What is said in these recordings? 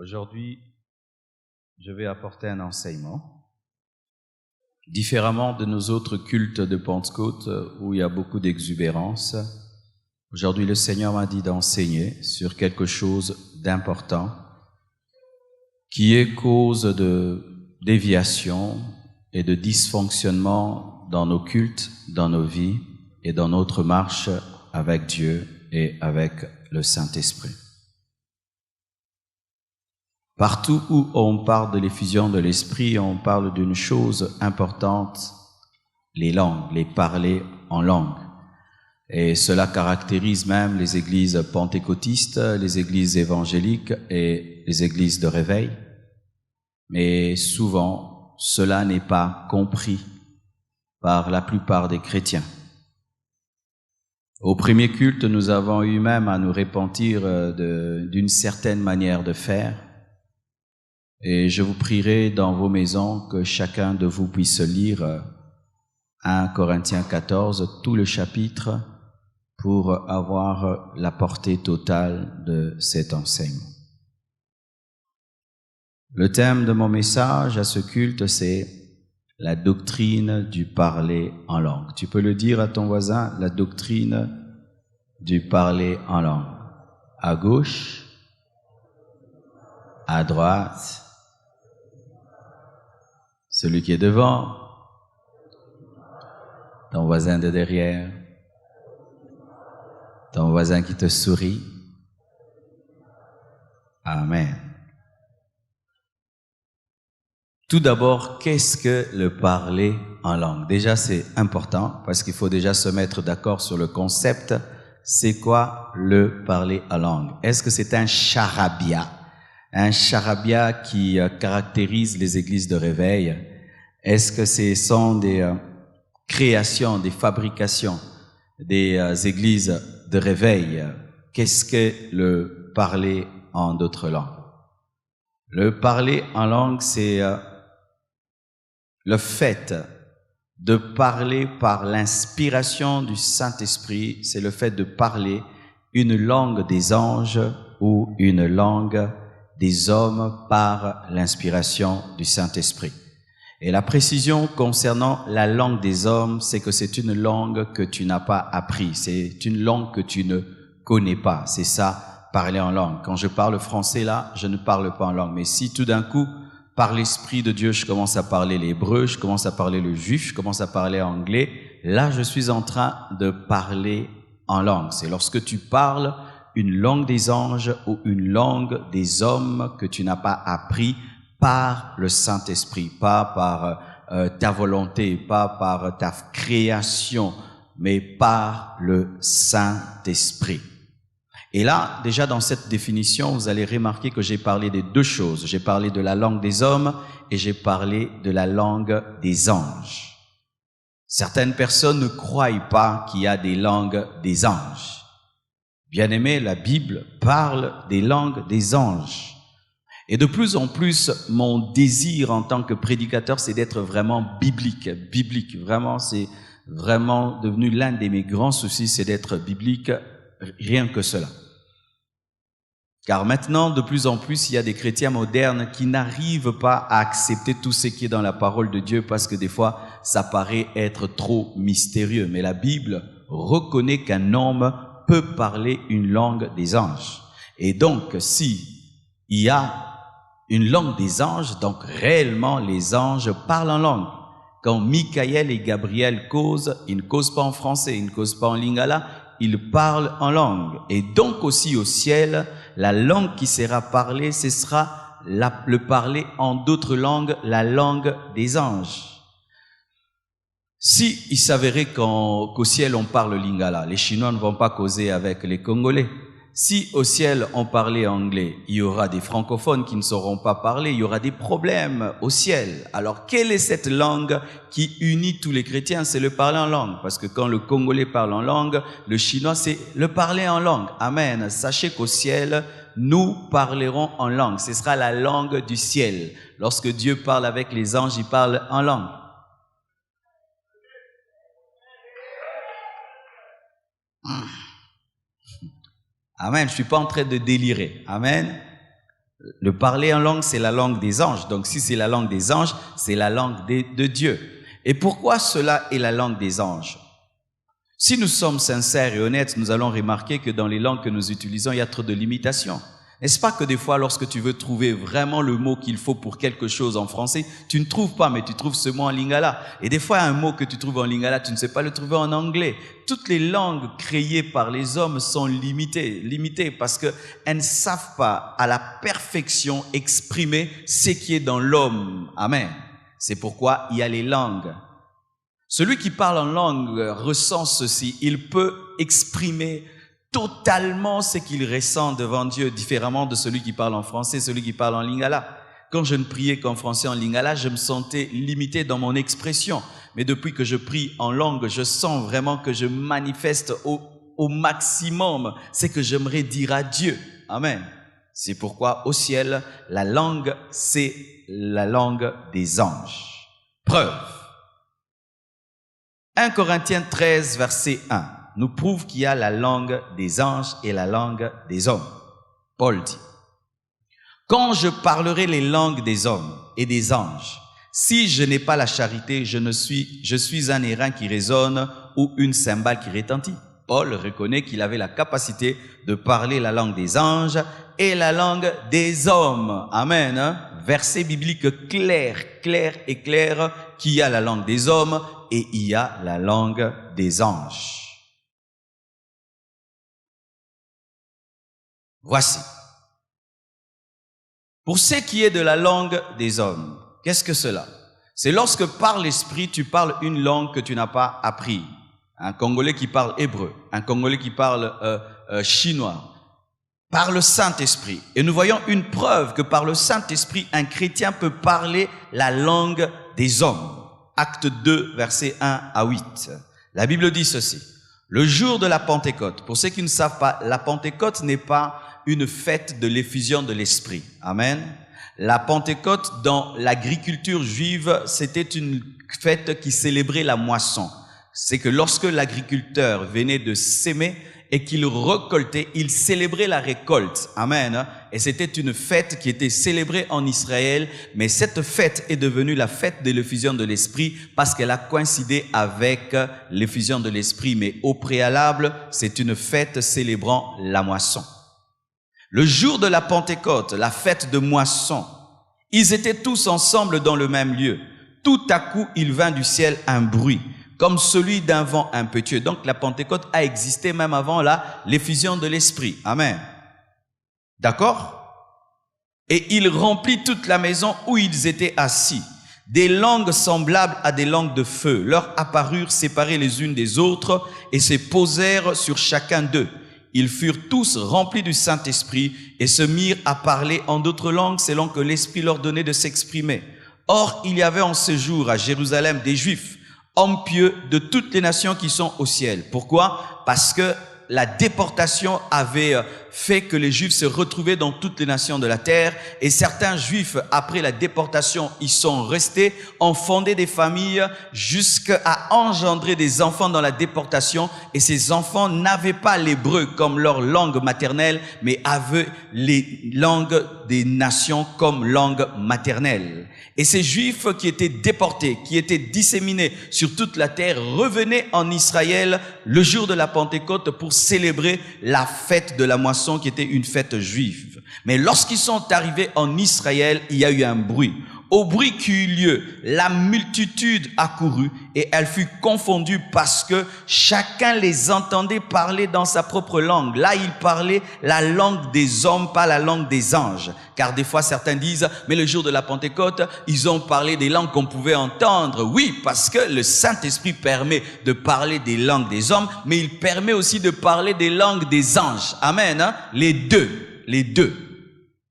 Aujourd'hui, je vais apporter un enseignement. Différemment de nos autres cultes de Pentecôte où il y a beaucoup d'exubérance, aujourd'hui le Seigneur m'a dit d'enseigner sur quelque chose d'important qui est cause de déviation et de dysfonctionnement dans nos cultes, dans nos vies et dans notre marche avec Dieu et avec le Saint-Esprit. Partout où on parle de l'effusion de l'Esprit, on parle d'une chose importante, les langues, les parler en langue. Et cela caractérise même les églises pentecôtistes, les églises évangéliques et les églises de réveil. Mais souvent, cela n'est pas compris par la plupart des chrétiens. Au premier culte, nous avons eu même à nous repentir d'une certaine manière de faire. Et je vous prierai dans vos maisons que chacun de vous puisse lire 1 Corinthiens 14, tout le chapitre, pour avoir la portée totale de cet enseignement. Le thème de mon message à ce culte, c'est la doctrine du parler en langue. Tu peux le dire à ton voisin, la doctrine du parler en langue. À gauche, à droite, celui qui est devant, ton voisin de derrière, ton voisin qui te sourit. Amen. Tout d'abord, qu'est-ce que le parler en langue? Déjà, c'est important parce qu'il faut déjà se mettre d'accord sur le concept. C'est quoi le parler en langue? Est-ce que c'est un charabia? Un charabia qui caractérise les églises de réveil? Est-ce que ce sont des créations, des fabrications des églises de réveil? Qu'est-ce que le parler en d'autres langues? Le parler en langue, c'est le fait de parler par l'inspiration du Saint-Esprit, c'est le fait de parler une langue des anges ou une langue des hommes par l'inspiration du Saint-Esprit. Et la précision concernant la langue des hommes, c'est que c'est une langue que tu n'as pas appris, c'est une langue que tu ne connais pas, c'est ça, parler en langue. Quand je parle français là, je ne parle pas en langue, mais si tout d'un coup, par l'Esprit de Dieu, je commence à parler l'hébreu, je commence à parler le juif, je commence à parler anglais, là je suis en train de parler en langue. C'est lorsque tu parles une langue des anges ou une langue des hommes que tu n'as pas appris par le Saint-Esprit, pas par ta volonté, pas par ta création, mais par le Saint-Esprit. Et là, déjà dans cette définition, vous allez remarquer que j'ai parlé de deux choses. J'ai parlé de la langue des hommes et j'ai parlé de la langue des anges. Certaines personnes ne croient pas qu'il y a des langues des anges. Bien-aimé, la Bible parle des langues des anges. Et de plus en plus, mon désir en tant que prédicateur, c'est d'être vraiment biblique. Biblique, vraiment, c'est vraiment devenu l'un de mes grands soucis, c'est d'être biblique. Rien que cela. Car maintenant, de plus en plus, il y a des chrétiens modernes qui n'arrivent pas à accepter tout ce qui est dans la parole de Dieu parce que des fois, ça paraît être trop mystérieux. Mais la Bible reconnaît qu'un homme peut parler une langue des anges. Et donc, si il y a une langue des anges, donc réellement les anges parlent en langue. Quand Michael et Gabriel causent, ils ne causent pas en français, ils ne causent pas en lingala, ils parlent en langue. Et donc aussi au ciel, la langue qui sera parlée, ce sera le parler en d'autres langues, la langue des anges. Si il s'avérait qu'au ciel on parle lingala, les Chinois ne vont pas causer avec les Congolais. Si au ciel on parlait anglais, il y aura des francophones qui ne sauront pas parler, il y aura des problèmes au ciel. Alors quelle est cette langue qui unit tous les chrétiens? C'est le parler en langue. Parce que quand le Congolais parle en langue, le Chinois c'est le parler en langue. Amen. Sachez qu'au ciel, nous parlerons en langue. Ce sera la langue du ciel. Lorsque Dieu parle avec les anges, il parle en langue. Amen. Je suis pas en train de délirer. Amen. Le parler en langue, c'est la langue des anges. Donc si c'est la langue des anges, c'est la langue de Dieu. Et pourquoi cela est la langue des anges? Si nous sommes sincères et honnêtes, nous allons remarquer que dans les langues que nous utilisons, il y a trop de limitations. N'est-ce pas que des fois, lorsque tu veux trouver vraiment le mot qu'il faut pour quelque chose en français, tu ne trouves pas, mais tu trouves ce mot en lingala. Et des fois, un mot que tu trouves en lingala, tu ne sais pas le trouver en anglais. Toutes les langues créées par les hommes sont limitées parce qu'elles ne savent pas à la perfection exprimer ce qui est dans l'homme. Amen. C'est pourquoi il y a les langues. Celui qui parle en langue ressent ceci. Il peut exprimer totalement ce qu'il ressent devant Dieu, différemment de celui qui parle en français, celui qui parle en lingala. Quand je ne priais qu'en français, en lingala, je me sentais limité dans mon expression. Mais depuis que je prie en langue, je sens vraiment que je manifeste au maximum ce que j'aimerais dire à Dieu. Amen. C'est pourquoi au ciel, la langue, c'est la langue des anges. Preuve. 1 Corinthiens 13, verset 1, nous prouve qu'il y a la langue des anges et la langue des hommes. Paul dit, « Quand je parlerai les langues des hommes et des anges, si je n'ai pas la charité, je suis un airain qui résonne ou une cymbale qui retentit. » Paul reconnaît qu'il avait la capacité de parler la langue des anges et la langue des hommes. Amen. Verset biblique clair et clair, qu'il y a la langue des hommes et il y a la langue des anges. Voici. Pour ce qui est de la langue des hommes, qu'est-ce que cela? C'est lorsque par l'esprit tu parles une langue que tu n'as pas appris. Un Congolais qui parle hébreu, un Congolais qui parle chinois, par le Saint-Esprit. Et nous voyons une preuve que par le Saint-Esprit, un chrétien peut parler la langue des hommes. Acte 2, versets 1 à 8. La Bible dit ceci. Le jour de la Pentecôte, pour ceux qui ne savent pas, la Pentecôte n'est pas une fête de l'effusion de l'Esprit. Amen. La Pentecôte, dans l'agriculture juive, c'était une fête qui célébrait la moisson. C'est que lorsque l'agriculteur venait de s'aimer et qu'il récoltait, il célébrait la récolte. Amen. Et c'était une fête qui était célébrée en Israël, mais cette fête est devenue la fête de l'effusion de l'Esprit parce qu'elle a coïncidé avec l'effusion de l'Esprit. Mais au préalable, c'est une fête célébrant la moisson. Le jour de la Pentecôte, la fête de moisson, ils étaient tous ensemble dans le même lieu. Tout à coup, il vint du ciel un bruit, comme celui d'un vent impétueux. Donc la Pentecôte a existé même avant l'effusion de l'Esprit. Amen. D'accord? Et il remplit toute la maison où ils étaient assis. Des langues semblables à des langues de feu leur apparurent séparées les unes des autres et se posèrent sur chacun d'eux. Ils furent tous remplis du Saint-Esprit et se mirent à parler en d'autres langues selon que l'Esprit leur donnait de s'exprimer. Or, il y avait en ce jour à Jérusalem des Juifs, hommes pieux de toutes les nations qui sont au ciel. Pourquoi? Parce que la déportation avait fait que les Juifs se retrouvaient dans toutes les nations de la terre et certains Juifs, après la déportation, ils sont restés, ont fondé des familles jusqu'à engendrer des enfants dans la déportation et ces enfants n'avaient pas l'hébreu comme leur langue maternelle mais avaient les langues des nations comme langue maternelle. Et ces Juifs qui étaient déportés, qui étaient disséminés sur toute la terre, revenaient en Israël le jour de la Pentecôte pour célébrer la fête de la moisson qui était une fête juive. Mais lorsqu'ils sont arrivés en Israël, il y a eu un bruit. Au bruit qui eut lieu, la multitude accourut et elle fut confondue parce que chacun les entendait parler dans sa propre langue. Là, ils parlaient la langue des hommes, pas la langue des anges. Car des fois, certains disent, mais le jour de la Pentecôte, ils ont parlé des langues qu'on pouvait entendre. Oui, parce que le Saint-Esprit permet de parler des langues des hommes, mais il permet aussi de parler des langues des anges. Amen. Hein? Les deux.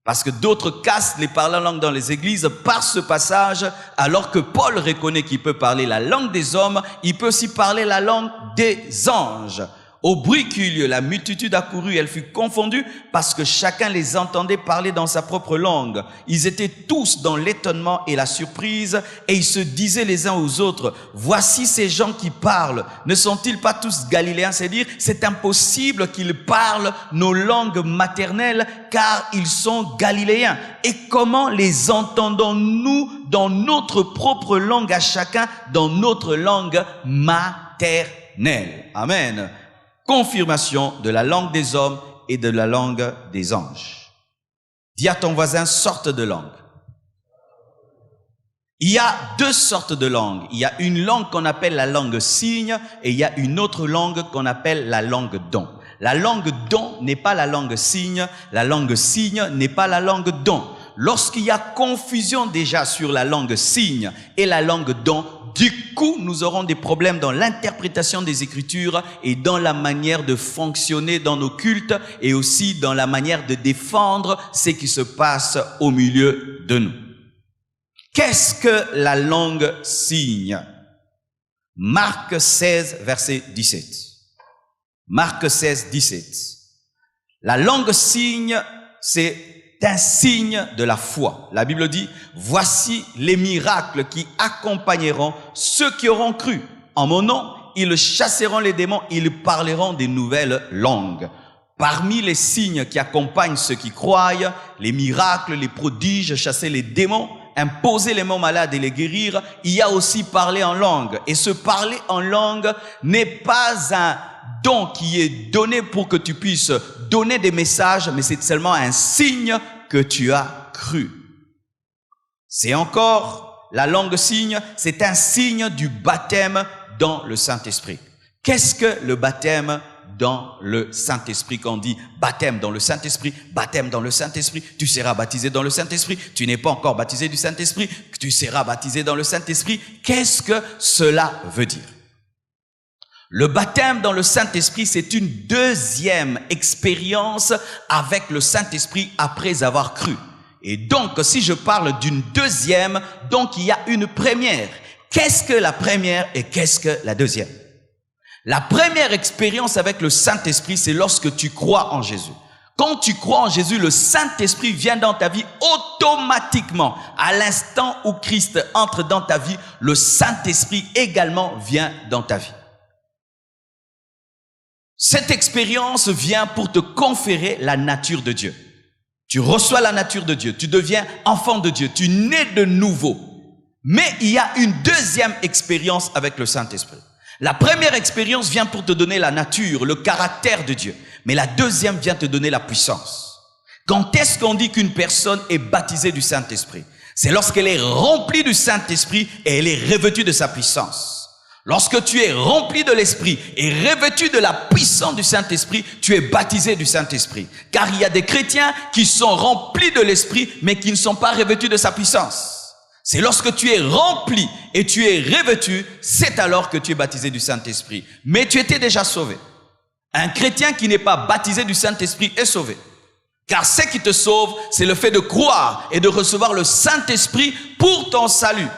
Parce que d'autres cassent les parlants langues dans les églises par ce passage, alors que Paul reconnaît qu'il peut parler la langue des hommes, il peut aussi parler la langue des anges. Au bruit qui eut lieu, la multitude accourut, elle fut confondue parce que chacun les entendait parler dans sa propre langue. Ils étaient tous dans l'étonnement et la surprise et ils se disaient les uns aux autres, voici ces gens qui parlent, ne sont-ils pas tous galiléens? C'est-à-dire, c'est impossible qu'ils parlent nos langues maternelles car ils sont galiléens. Et comment les entendons-nous dans notre propre langue à chacun, dans notre langue maternelle? Amen. Confirmation de la langue des hommes et de la langue des anges. Dis à ton voisin, sorte de langue. Il y a deux sortes de langues. Il y a une langue qu'on appelle la langue signe et il y a une autre langue qu'on appelle la langue don. La langue don n'est pas la langue signe n'est pas la langue don. Lorsqu'il y a confusion déjà sur la langue signe et la langue don, du coup, nous aurons des problèmes dans l'interprétation des Écritures et dans la manière de fonctionner dans nos cultes et aussi dans la manière de défendre ce qui se passe au milieu de nous. Qu'est-ce que la langue signe? Marc 16, verset 17. Marc 16, 17. La langue signe, c'est un signe de la foi. La Bible dit, voici les miracles qui accompagneront ceux qui auront cru. En mon nom, ils chasseront les démons, ils parleront des nouvelles langues. Parmi les signes qui accompagnent ceux qui croient, les miracles, les prodiges, chasser les démons, imposer les mots malades et les guérir, il y a aussi parler en langue. Et ce parler en langue n'est pas un don qui est donné pour que tu puisses donner des messages, mais c'est seulement un signe que tu as cru. C'est encore la langue signe, c'est un signe du baptême dans le Saint-Esprit. Qu'est-ce que le baptême dans le Saint-Esprit? Quand on dit baptême dans le Saint-Esprit, baptême dans le Saint-Esprit, tu seras baptisé dans le Saint-Esprit, tu n'es pas encore baptisé du Saint-Esprit, tu seras baptisé dans le Saint-Esprit. Qu'est-ce que cela veut dire? Le baptême dans le Saint-Esprit, c'est une deuxième expérience avec le Saint-Esprit après avoir cru. Et donc, si je parle d'une deuxième, donc il y a une première. Qu'est-ce que la première et qu'est-ce que la deuxième? La première expérience avec le Saint-Esprit, c'est lorsque tu crois en Jésus. Quand tu crois en Jésus, le Saint-Esprit vient dans ta vie automatiquement. À l'instant où Christ entre dans ta vie, le Saint-Esprit également vient dans ta vie. Cette expérience vient pour te conférer la nature de Dieu. Tu reçois la nature de Dieu, tu deviens enfant de Dieu, tu nais de nouveau. Mais il y a une deuxième expérience avec le Saint-Esprit. La première expérience vient pour te donner la nature, le caractère de Dieu. Mais la deuxième vient te donner la puissance. Quand est-ce qu'on dit qu'une personne est baptisée du Saint-Esprit? C'est lorsqu'elle est remplie du Saint-Esprit et elle est revêtue de sa puissance. Lorsque tu es rempli de l'Esprit et revêtu de la puissance du Saint-Esprit, tu es baptisé du Saint-Esprit. Car il y a des chrétiens qui sont remplis de l'Esprit, mais qui ne sont pas revêtus de sa puissance. C'est lorsque tu es rempli et tu es revêtu, c'est alors que tu es baptisé du Saint-Esprit. Mais tu étais déjà sauvé. Un chrétien qui n'est pas baptisé du Saint-Esprit est sauvé. Car ce qui te sauve, c'est le fait de croire et de recevoir le Saint-Esprit pour ton salut,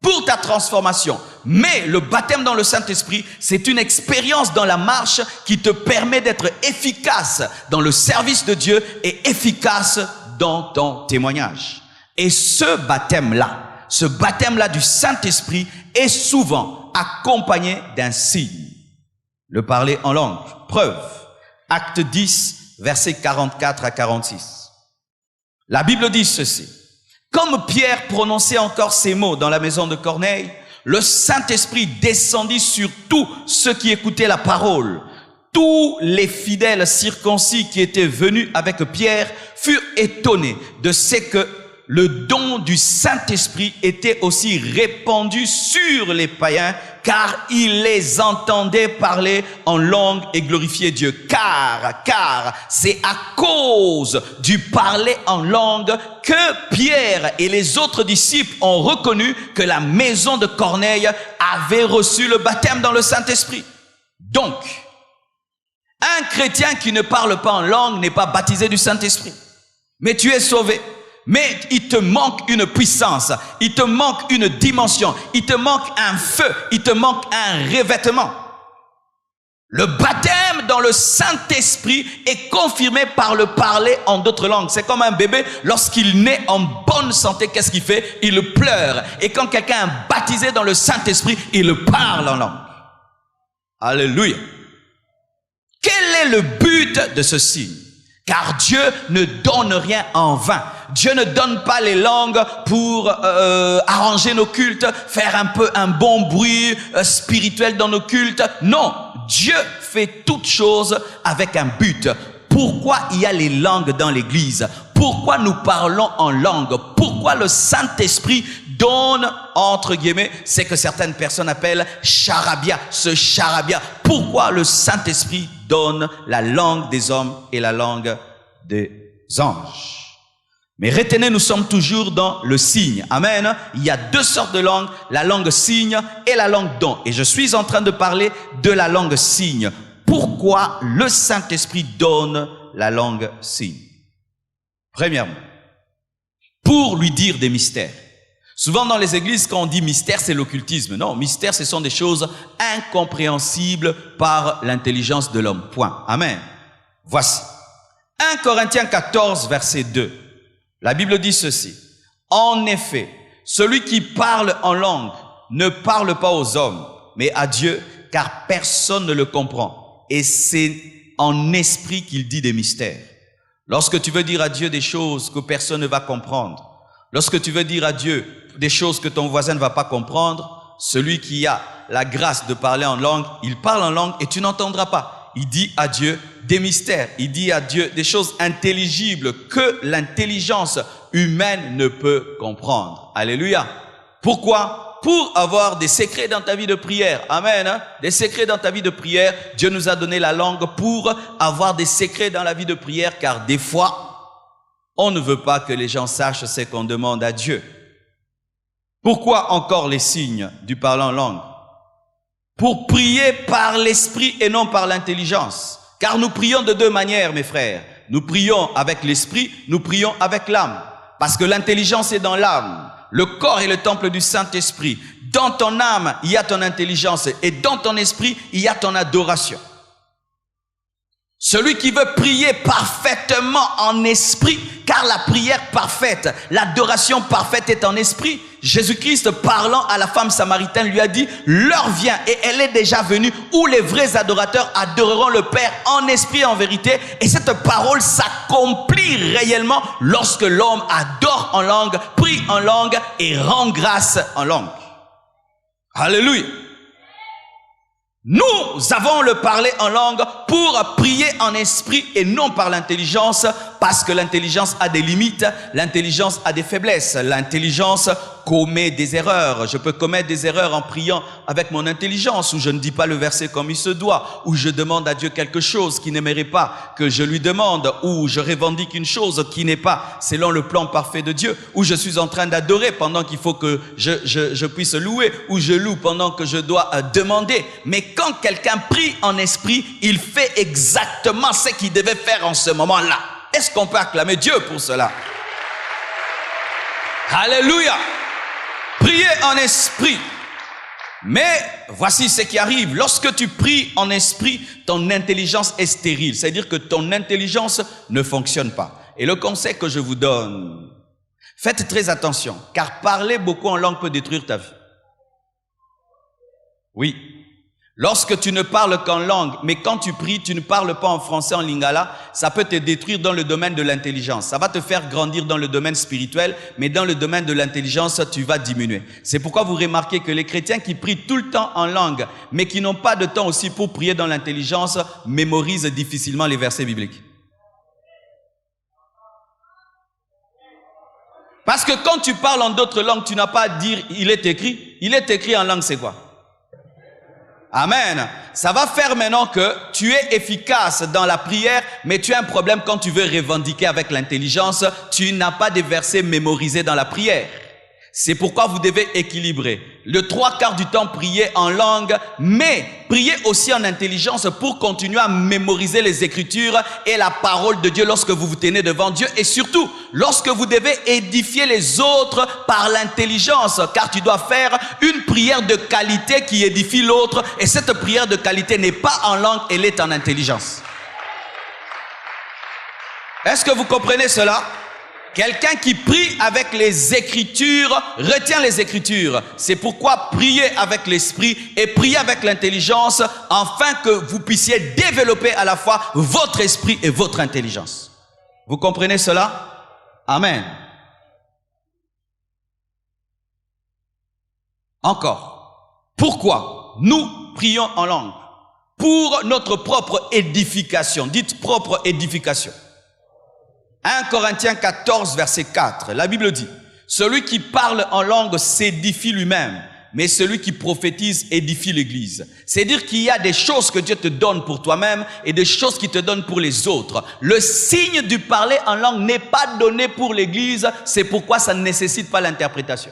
pour ta transformation. Mais le baptême dans le Saint-Esprit, c'est une expérience dans la marche qui te permet d'être efficace dans le service de Dieu et efficace dans ton témoignage. Et ce baptême-là du Saint-Esprit est souvent accompagné d'un signe. Le parler en langue. Preuve. Acte 10, versets 44 à 46. La Bible dit ceci. Comme Pierre prononçait encore ces mots dans la maison de Corneille, le Saint-Esprit descendit sur tous ceux qui écoutaient la parole. Tous les fidèles circoncis qui étaient venus avec Pierre furent étonnés de ce que le don du Saint-Esprit était aussi répandu sur les païens, car ils les entendaient parler en langue et glorifier Dieu. Car c'est à cause du parler en langue que Pierre et les autres disciples ont reconnu que la maison de Corneille avait reçu le baptême dans le Saint-Esprit. Donc, un chrétien qui ne parle pas en langue n'est pas baptisé du Saint-Esprit. Mais tu es sauvé. Mais il te manque une puissance, il te manque une dimension, il te manque un feu, il te manque un revêtement. Le baptême dans le Saint-Esprit est confirmé par le parler en d'autres langues. C'est comme un bébé, lorsqu'il naît en bonne santé, qu'est-ce qu'il fait? Il pleure. Et quand quelqu'un est baptisé dans le Saint-Esprit, il parle en langue. Alléluia. Quel est le but de ce signe? Car Dieu ne donne rien en vain. Dieu ne donne pas les langues pour arranger nos cultes, faire un peu un bon bruit spirituel dans nos cultes. Non, Dieu fait toutes choses avec un but. Pourquoi il y a les langues dans l'église? Pourquoi nous parlons en langue? Pourquoi le Saint-Esprit donne, entre guillemets, c'est que certaines personnes appellent charabia, ce charabia. Pourquoi le Saint-Esprit donne la langue des hommes et la langue des anges? Mais retenez, nous sommes toujours dans le signe. Amen. Il y a deux sortes de langues, la langue signe et la langue don. Et je suis en train de parler de la langue signe. Pourquoi le Saint-Esprit donne la langue signe? Premièrement, pour lui dire des mystères. Souvent dans les églises, quand on dit mystère, c'est l'occultisme. Non, mystère, ce sont des choses incompréhensibles par l'intelligence de l'homme. Point. Amen. Voici. 1 Corinthiens 14, verset 2. La Bible dit ceci. En effet, celui qui parle en langue ne parle pas aux hommes, mais à Dieu, car personne ne le comprend. Et c'est en esprit qu'il dit des mystères. Lorsque tu veux dire à Dieu des choses que personne ne va comprendre, lorsque tu veux dire à Dieu des choses que ton voisin ne va pas comprendre, celui qui a la grâce de parler en langue, il parle en langue et tu n'entendras pas. Il dit à Dieu des mystères, il dit à Dieu des choses intelligibles que l'intelligence humaine ne peut comprendre. Alléluia. Pourquoi? Pour avoir des secrets dans ta vie de prière. Amen. Hein? Des secrets dans ta vie de prière. Dieu nous a donné la langue pour avoir des secrets dans la vie de prière, car des fois, on ne veut pas que les gens sachent ce qu'on demande à Dieu. Pourquoi encore les signes du parler en langue? Pour prier par l'esprit et non par l'intelligence. Car nous prions de deux manières, mes frères. Nous prions avec l'esprit, nous prions avec l'âme. Parce que l'intelligence est dans l'âme. Le corps est le temple du Saint-Esprit. Dans ton âme, il y a ton intelligence. Et dans ton esprit, il y a ton adoration. Celui qui veut prier parfaitement en esprit, car la prière parfaite, l'adoration parfaite est en esprit. Jésus-Christ, parlant à la femme samaritaine, lui a dit, l'heure vient et elle est déjà venue où les vrais adorateurs adoreront le Père en esprit et en vérité. Et cette parole s'accomplit réellement lorsque l'homme adore en langue, prie en langue et rend grâce en langue. Alléluia. Nous avons le parler en langue pour prier en esprit et non par l'intelligence, parce que l'intelligence a des limites, l'intelligence a des faiblesses, l'intelligence commet des erreurs. Je peux commettre des erreurs en priant avec mon intelligence, où je ne dis pas le verset comme il se doit, où je demande à Dieu quelque chose qui n'aimerait pas que je lui demande, où je revendique une chose qui n'est pas selon le plan parfait de Dieu, où je suis en train d'adorer pendant qu'il faut que je puisse louer, où je loue pendant que je dois demander. Mais quand quelqu'un prie en esprit, il fait exactement ce qu'il devait faire en ce moment-là. Est-ce qu'on peut acclamer Dieu pour cela? Alléluia! Prier en esprit. Mais voici ce qui arrive. Lorsque tu pries en esprit, ton intelligence est stérile. C'est-à-dire que ton intelligence ne fonctionne pas. Et le conseil que je vous donne, faites très attention, car parler beaucoup en langue peut détruire ta vie. Oui. Lorsque tu ne parles qu'en langue, mais quand tu pries, tu ne parles pas en français, en lingala, ça peut te détruire dans le domaine de l'intelligence. Ça va te faire grandir dans le domaine spirituel, mais dans le domaine de l'intelligence, tu vas diminuer. C'est pourquoi vous remarquez que les chrétiens qui prient tout le temps en langue, mais qui n'ont pas de temps aussi pour prier dans l'intelligence, mémorisent difficilement les versets bibliques. Parce que quand tu parles en d'autres langues, tu n'as pas à dire « il est écrit ». Il est écrit en langue, c'est quoi? Amen. Ça va faire maintenant que tu es efficace dans la prière, mais tu as un problème quand tu veux revendiquer avec l'intelligence. Tu n'as pas de versets mémorisés dans la prière. C'est pourquoi vous devez équilibrer. Le 3/4 du temps, priez en langue, mais priez aussi en intelligence pour continuer à mémoriser les Écritures et la parole de Dieu lorsque vous vous tenez devant Dieu et surtout lorsque vous devez édifier les autres par l'intelligence, car tu dois faire une prière de qualité qui édifie l'autre et cette prière de qualité n'est pas en langue, elle est en intelligence. Est-ce que vous comprenez cela? Quelqu'un qui prie avec les Écritures retient les Écritures. C'est pourquoi priez avec l'esprit et priez avec l'intelligence afin que vous puissiez développer à la fois votre esprit et votre intelligence. Vous comprenez cela? Amen. Encore. Pourquoi nous prions en langue? Pour notre propre édification. Dites propre édification. 1 Corinthiens 14, verset 4, la Bible dit, « Celui qui parle en langue s'édifie lui-même, mais celui qui prophétise édifie l'Église. » C'est-à-dire qu'il y a des choses que Dieu te donne pour toi-même et des choses qu'il te donne pour les autres. Le signe du parler en langue n'est pas donné pour l'Église, c'est pourquoi ça ne nécessite pas l'interprétation.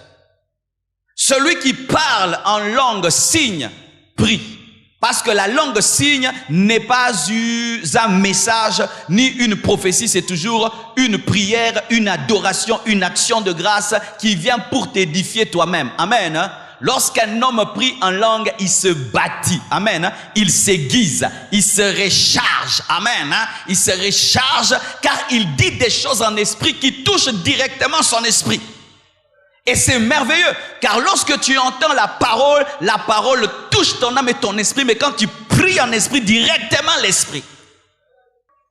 Celui qui parle en langue signe, prie. Parce que la langue signe n'est pas un message ni une prophétie, c'est toujours une prière, une adoration, une action de grâce qui vient pour t'édifier toi-même. Amen. Lorsqu'un homme prie en langue, il se bâtit. Amen. Il s'aiguise, il se recharge. Amen. Il se recharge car il dit des choses en esprit qui touchent directement son esprit. Et c'est merveilleux, car lorsque tu entends la parole touche ton âme et ton esprit, mais quand tu pries en esprit, directement l'esprit.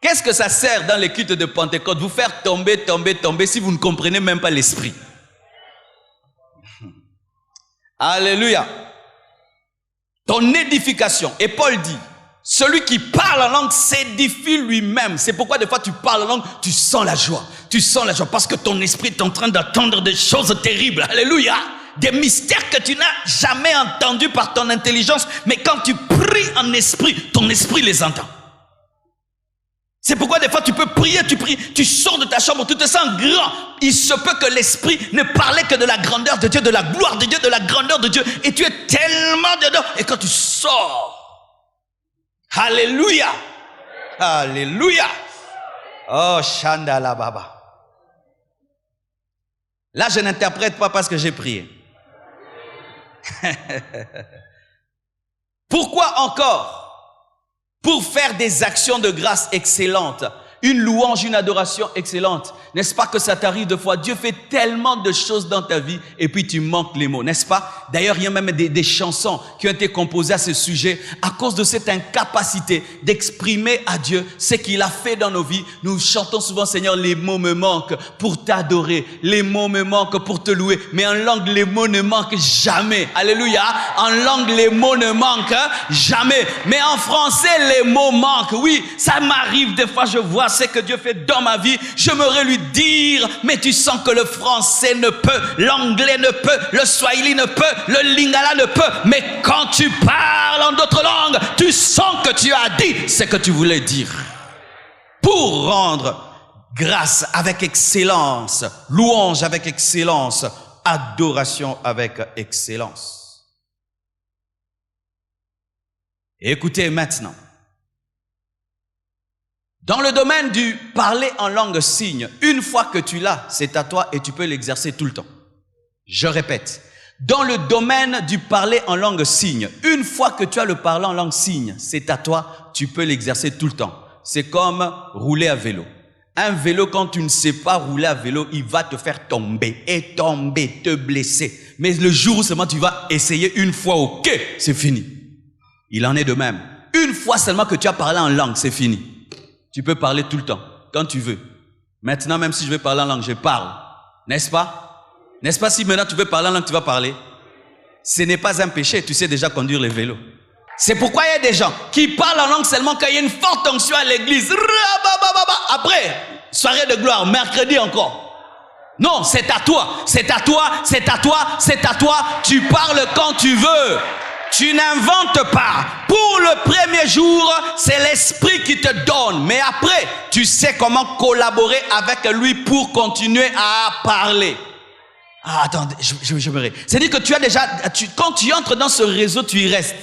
Qu'est-ce que ça sert dans les cultes de Pentecôte? Vous faire tomber si vous ne comprenez même pas l'esprit. Alléluia. Ton édification. Et Paul dit, celui qui parle en langue s'édifie lui-même. C'est pourquoi des fois tu parles en langue, tu sens la joie. Tu sens la joie parce que ton esprit est en train d'attendre des choses terribles. Alléluia. Des mystères que tu n'as jamais entendus par ton intelligence. Mais quand tu pries en esprit, ton esprit les entend. C'est pourquoi des fois tu peux prier, tu pries, tu sors de ta chambre, tu te sens grand. Il se peut que l'esprit ne parlait que de la grandeur de Dieu, de la gloire de Dieu, de la grandeur de Dieu. Et tu es tellement dedans. Et quand tu sors, alléluia. Alléluia. Oh, Shandala Baba. Là, je n'interprète pas parce que j'ai prié. Pourquoi encore? Pour faire des actions de grâce excellentes, une louange, une adoration excellente. N'est-ce pas que ça t'arrive de fois? Dieu fait tellement de choses dans ta vie et puis tu manques les mots, n'est-ce pas? D'ailleurs, il y a même des chansons qui ont été composées à ce sujet à cause de cette incapacité d'exprimer à Dieu ce qu'il a fait dans nos vies. Nous chantons souvent, Seigneur, les mots me manquent pour t'adorer. Les mots me manquent pour te louer. Mais en langue, les mots ne manquent jamais. Alléluia. En langue, les mots ne manquent jamais. Mais en français, les mots manquent. Oui, ça m'arrive des fois, je vois ce que Dieu fait dans ma vie. J'aimerais lui dire, mais tu sens que le français ne peut, l'anglais ne peut, le swahili ne peut, le lingala ne peut. Mais quand tu parles en d'autres langues, tu sens que tu as dit ce que tu voulais dire. Pour rendre grâce avec excellence, louange avec excellence, adoration avec excellence. Écoutez maintenant. Dans le domaine du parler en langue signe, une fois que tu l'as, c'est à toi et tu peux l'exercer tout le temps. Je répète, dans le domaine du parler en langue signe, une fois que tu as le parler en langue signe, c'est à toi, tu peux l'exercer tout le temps. C'est comme rouler à vélo. Un vélo, quand tu ne sais pas rouler à vélo, il va te faire tomber, te blesser. Mais le jour où seulement tu vas essayer une fois, ok, c'est fini. Il en est de même. Une fois seulement que tu as parlé en langue, c'est fini. Tu peux parler tout le temps, quand tu veux. Maintenant, même si je veux parler en langue, je parle. N'est-ce pas? N'est-ce pas si maintenant tu veux parler en langue, tu vas parler? Ce n'est pas un péché, tu sais déjà conduire les vélos. C'est pourquoi il y a des gens qui parlent en langue seulement quand il y a une forte onction à l'église. Après, soirée de gloire, mercredi encore. Non, c'est à toi, c'est à toi, c'est à toi, c'est à toi. Tu parles quand tu veux. Tu n'inventes pas. Pour le premier jour, c'est l'esprit qui te donne. Mais après, tu sais comment collaborer avec lui pour continuer à parler. Ah, attendez, je me ré. C'est-à-dire que tu as déjà, quand tu entres dans ce réseau, tu y restes.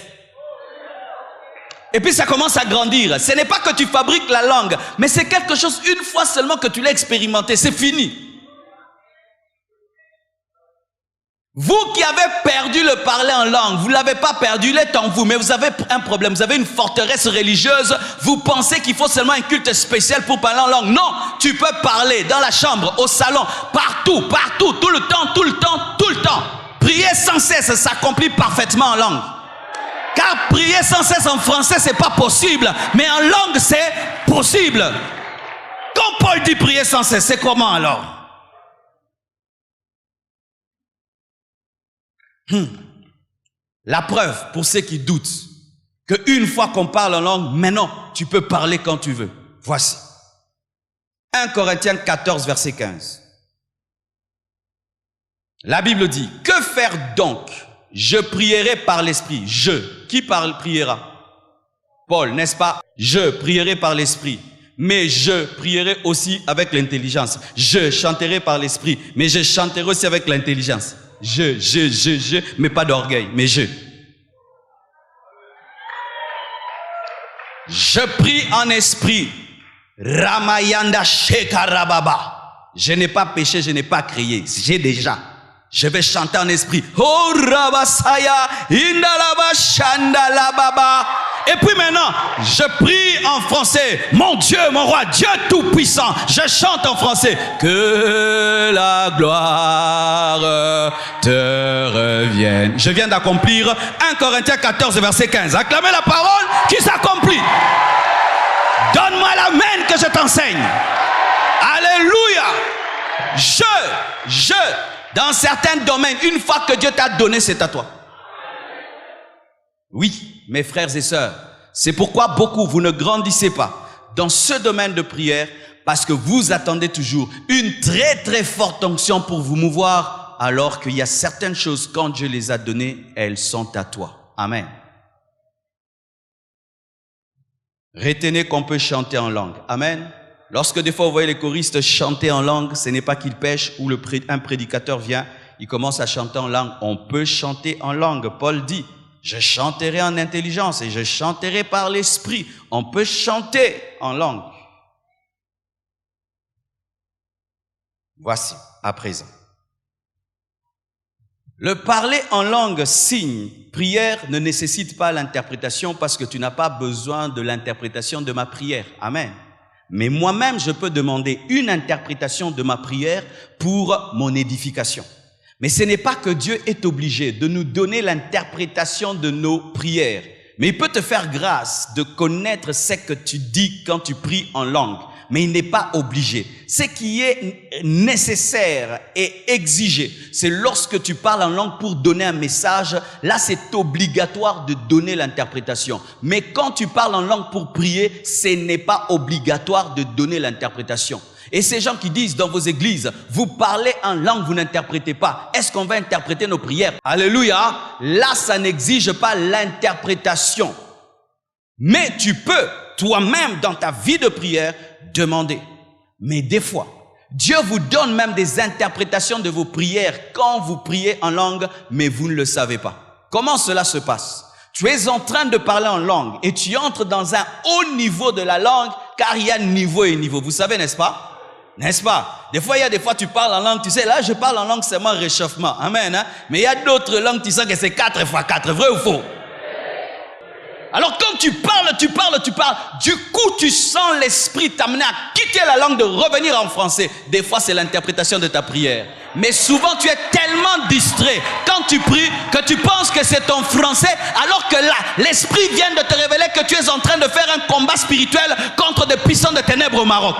Et puis ça commence à grandir. Ce n'est pas que tu fabriques la langue, mais c'est quelque chose, une fois seulement que tu l'as expérimenté, c'est fini. Vous qui avez perdu le parler en langue, vous ne l'avez pas perdu, il est en vous, mais vous avez un problème, vous avez une forteresse religieuse, vous pensez qu'il faut seulement un culte spécial pour parler en langue. Non, tu peux parler dans la chambre, au salon, partout, partout, tout le temps, tout le temps, tout le temps. Prier sans cesse s'accomplit parfaitement en langue. Car prier sans cesse en français, c'est pas possible, mais en langue, c'est possible. Quand Paul dit prier sans cesse, c'est comment alors? La preuve pour ceux qui doutent qu'une fois qu'on parle en langue, maintenant tu peux parler quand tu veux. Voici 1 Corinthiens 14 verset 15. La Bible dit: que faire donc? Je prierai par l'esprit. Qui priera? Paul, n'est-ce pas? Je prierai par l'esprit, mais je prierai aussi avec l'intelligence. Je chanterai par l'esprit, mais je chanterai aussi avec l'intelligence. Mais pas d'orgueil, mais je prie en esprit. Ramayanda Shekarababa. Je n'ai pas péché, je n'ai pas crié. J'ai déjà. Je vais chanter en esprit. Oh Rabasaya, Indalaba Shandalababa. Et puis maintenant, je prie en français. Mon Dieu, mon roi, Dieu tout-puissant. Je chante en français. Que la gloire te revienne. Je viens d'accomplir 1 Corinthiens 14, verset 15. Acclamez la parole qui s'accomplit. Donne-moi l'amen que je t'enseigne. Alléluia. Dans certains domaines, une fois que Dieu t'a donné, c'est à toi. Oui, mes frères et sœurs, c'est pourquoi beaucoup, vous ne grandissez pas dans ce domaine de prière, parce que vous attendez toujours une très très forte onction pour vous mouvoir, alors qu'il y a certaines choses, quand Dieu les a données, elles sont à toi. Amen. Retenez qu'on peut chanter en langue. Amen. Lorsque des fois vous voyez les choristes chanter en langue, ce n'est pas qu'ils pêchent ou un prédicateur vient, il commence à chanter en langue. On peut chanter en langue. Paul dit: je chanterai en intelligence et je chanterai par l'esprit. On peut chanter en langue. Voici, à présent. Le parler en langue, signe, prière ne nécessite pas l'interprétation parce que tu n'as pas besoin de l'interprétation de ma prière. Amen. Mais moi-même, je peux demander une interprétation de ma prière pour mon édification. Mais ce n'est pas que Dieu est obligé de nous donner l'interprétation de nos prières. Mais il peut te faire grâce de connaître ce que tu dis quand tu pries en langue. Mais il n'est pas obligé. Ce qui est nécessaire et exigé, c'est lorsque tu parles en langue pour donner un message, là c'est obligatoire de donner l'interprétation. Mais quand tu parles en langue pour prier, ce n'est pas obligatoire de donner l'interprétation. Et ces gens qui disent dans vos églises, vous parlez en langue, vous n'interprétez pas. Est-ce qu'on va interpréter nos prières? Alléluia. Là, ça n'exige pas l'interprétation. Mais tu peux, toi-même, dans ta vie de prière, demander. Mais des fois, Dieu vous donne même des interprétations de vos prières quand vous priez en langue, mais vous ne le savez pas. Comment cela se passe? Tu es en train de parler en langue et tu entres dans un haut niveau de la langue, car il y a niveau et niveau. Vous savez, n'est-ce pas? N'est-ce pas? Des fois, tu parles en langue, tu sais, là, je parle en langue, c'est mon réchauffement. Amen. Hein? Mais il y a d'autres langues, tu sens que c'est 4 x 4. Vrai ou faux? Alors quand tu parles, du coup tu sens l'esprit t'amener à quitter la langue, de revenir en français. Des fois c'est l'interprétation de ta prière. Mais souvent tu es tellement distrait quand tu pries que tu penses que c'est ton français, alors que là, l'esprit vient de te révéler que tu es en train de faire un combat spirituel contre des puissants de ténèbres au Maroc.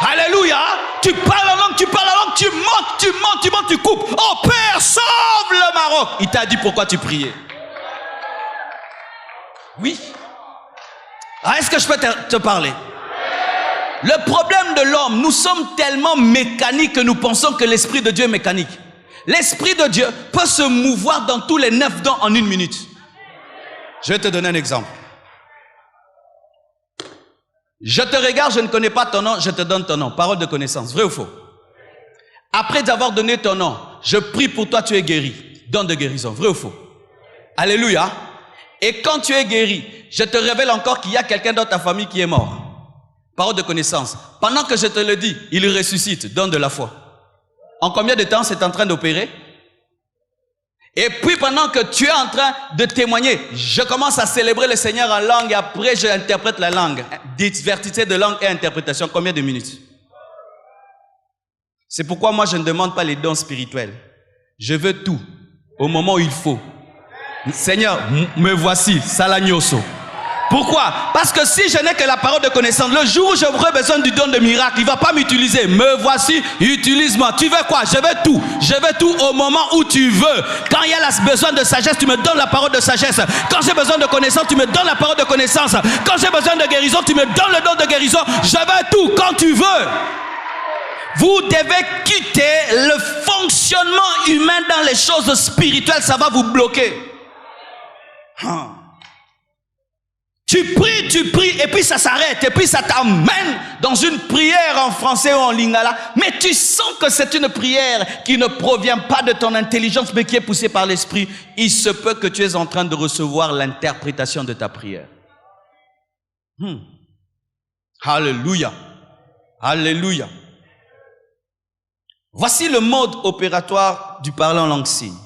Alléluia. Tu parles en langue, tu montes, tu coupes. Oh Père, sauve le Maroc. Il t'a dit pourquoi tu priais. Oui. Ah, est-ce que je peux te parler? Le problème de l'homme, nous sommes tellement mécaniques que nous pensons que l'Esprit de Dieu est mécanique. L'Esprit de Dieu peut se mouvoir dans tous les 9 dons en 1 minute. Je vais te donner un exemple. Je te regarde, je ne connais pas ton nom, je te donne ton nom. Parole de connaissance, vrai ou faux? Après avoir donné ton nom, je prie pour toi, tu es guéri. Don de guérison, vrai ou faux? Alléluia. Et quand tu es guéri, je te révèle encore qu'il y a quelqu'un dans ta famille qui est mort. Parole de connaissance. Pendant que je te le dis, il ressuscite, don de la foi. En combien de temps c'est en train d'opérer? Et puis pendant que tu es en train de témoigner, je commence à célébrer le Seigneur en langue et après je interprète la langue. Diversité de langue et interprétation, combien de minutes? C'est pourquoi moi je ne demande pas les dons spirituels. Je veux tout, au moment où il faut. Seigneur, me voici, Salagnoso. Pourquoi? Parce que si je n'ai que la parole de connaissance, le jour où j'aurai besoin du don de miracle, il ne va pas m'utiliser. Me voici, utilise-moi. Tu veux quoi? Je veux tout. Je veux tout au moment où tu veux. Quand il y a besoin de sagesse, tu me donnes la parole de sagesse. Quand j'ai besoin de connaissance, tu me donnes la parole de connaissance. Quand j'ai besoin de guérison, tu me donnes le don de guérison. Je veux tout quand tu veux. Vous devez quitter le fonctionnement humain dans les choses spirituelles. Ça va vous bloquer. Tu pries, et puis ça s'arrête, et puis ça t'amène dans une prière en français ou en lingala, mais tu sens que c'est une prière qui ne provient pas de ton intelligence, mais qui est poussée par l'esprit. Il se peut que tu es en train de recevoir l'interprétation de ta prière. Alléluia. Alléluia. Voici le mode opératoire du parler en langue signe.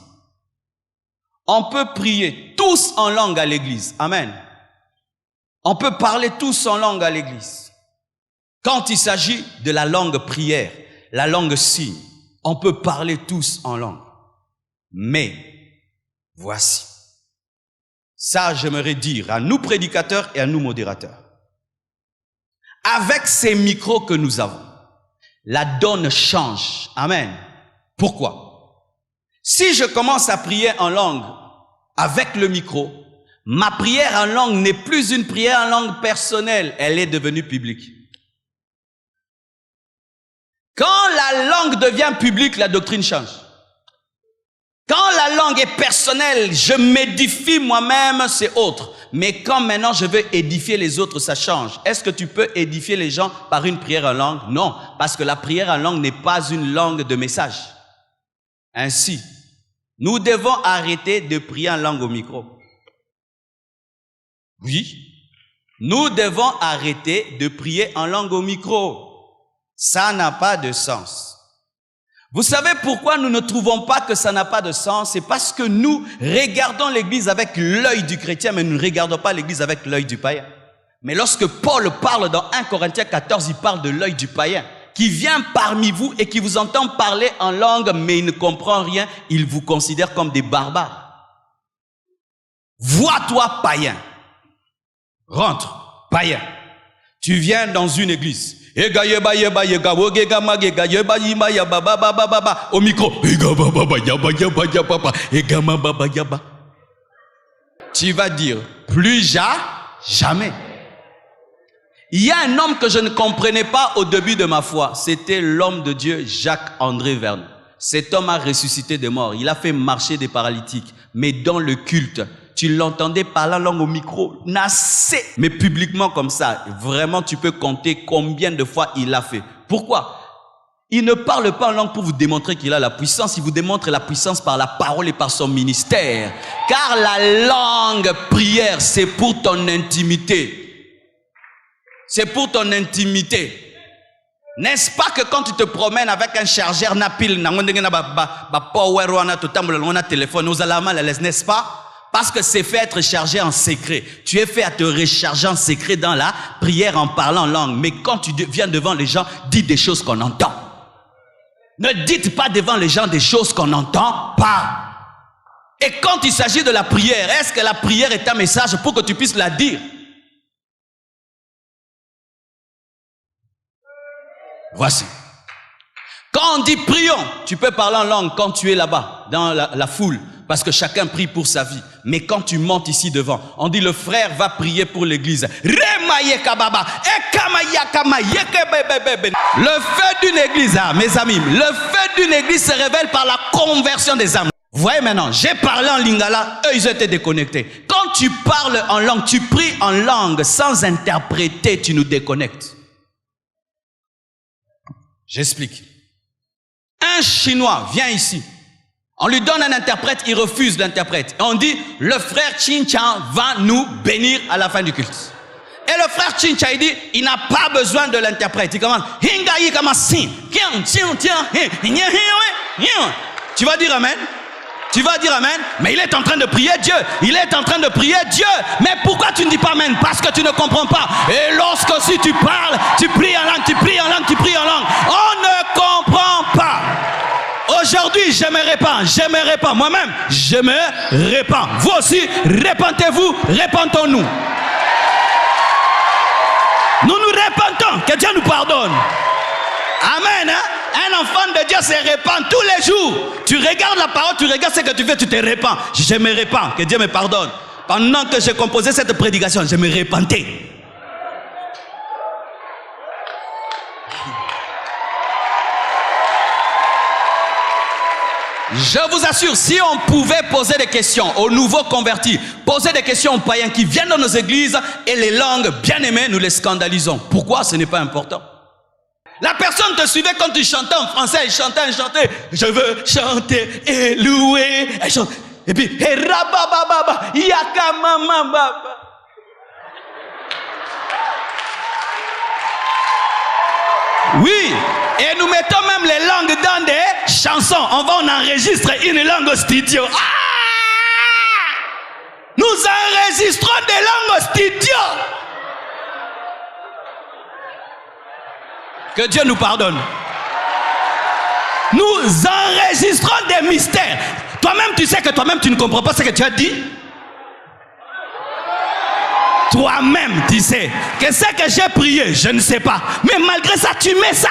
On peut prier tous en langue à l'église. Amen. On peut parler tous en langue à l'église. Quand il s'agit de la langue prière, la langue signe, on peut parler tous en langue. Mais, voici. Ça, j'aimerais dire à nous prédicateurs et à nous modérateurs. Avec ces micros que nous avons, la donne change. Amen. Pourquoi? Si je commence à prier en langue avec le micro, ma prière en langue n'est plus une prière en langue personnelle, elle est devenue publique. Quand la langue devient publique, la doctrine change. Quand la langue est personnelle, je m'édifie moi-même, c'est autre. Mais quand maintenant je veux édifier les autres, ça change. Est-ce que tu peux édifier les gens par une prière en langue? Non, parce que la prière en langue n'est pas une langue de message. Ainsi, nous devons arrêter de prier en langue au micro. Oui, nous devons arrêter de prier en langue au micro. Ça n'a pas de sens. Vous savez pourquoi nous ne trouvons pas que ça n'a pas de sens? C'est parce que nous regardons l'église avec l'œil du chrétien, mais nous ne regardons pas l'église avec l'œil du païen. Mais lorsque Paul parle dans 1 Corinthiens 14, il parle de l'œil du païen, qui vient parmi vous et qui vous entend parler en langue, mais il ne comprend rien, il vous considère comme des barbares. Vois-toi païen. Rentre, païen. Tu viens dans une église. Au micro. Tu vas dire, plus jamais. Il y a un homme que je ne comprenais pas au début de ma foi. C'était l'homme de Dieu, Jacques-André Vernon. Cet homme a ressuscité des morts. Il a fait marcher des paralytiques. Mais dans le culte, tu l'entendais parler en langue au micro, nassé, mais publiquement comme ça. Vraiment, tu peux compter combien de fois il l'a fait. Pourquoi? Il ne parle pas en langue pour vous démontrer qu'il a la puissance. Il vous démontre la puissance par la parole et par son ministère. Car la langue prière, c'est pour ton intimité. C'est pour ton intimité. N'est-ce pas que quand tu te promènes avec un chargeur napil, n'est-ce pas? Parce que c'est fait être chargé en secret. Tu es fait à te recharger en secret dans la prière en parlant en langue. Mais quand tu viens devant les gens, dis des choses qu'on entend. Ne dites pas devant les gens des choses qu'on n'entend pas. Et quand il s'agit de la prière, est-ce que la prière est un message pour que tu puisses la dire? Voici. Quand on dit prions, tu peux parler en langue quand tu es là-bas, dans la foule. Parce que chacun prie pour sa vie. Mais quand tu montes ici devant, on dit le frère va prier pour l'église. Le fait d'une église, mes amis, le fait d'une église se révèle par la conversion des âmes. Vous voyez maintenant, j'ai parlé en lingala, eux ils étaient déconnectés. Quand tu parles en langue, tu pries en langue sans interpréter, tu nous déconnectes. J'explique. Un Chinois vient ici. On lui donne un interprète, il refuse l'interprète. Et on dit, le frère Chinchan va nous bénir à la fin du culte. Et le frère Chinchan, il dit, il n'a pas besoin de l'interprète. Il commence, tu vas dire amen? Tu vas dire amen? Mais il est en train de prier Dieu. Il est en train de prier Dieu. Mais pourquoi tu ne dis pas amen? Parce que tu ne comprends pas. Et lorsque si tu parles, tu pries en langue, tu pries en langue, tu pries en langue. On ne comprend pas. Aujourd'hui, je me répands. Moi-même, je me répands. Vous aussi, répentez-vous, répentons-nous. Nous nous répentons. Que Dieu nous pardonne. Amen. Hein? Un enfant de Dieu se répand tous les jours. Tu regardes la parole, tu regardes ce que tu fais, tu te répands. Je me répands. Que Dieu me pardonne. Pendant que j'ai composé cette prédication, je me répantais. Je vous assure, si on pouvait poser des questions aux nouveaux convertis, poser des questions aux païens qui viennent dans nos églises et les langues bien aimées, nous les scandalisons. Pourquoi? Ce n'est pas important. La personne te suivait quand tu chantais en français, elle chantait. Je veux chanter et louer. Elle chante. Et puis, rabababa, yakamamababa. Oui, et nous mettons même les langues dans des chansons. On enregistre une langue au studio. Nous enregistrons des langues au studio. Que Dieu nous pardonne. Nous enregistrons des mystères. Toi-même, tu sais que toi-même, tu ne comprends pas ce que tu as dit. Toi-même, tu sais que ce que j'ai prié, je ne sais pas. Mais malgré ça, tu mets ça.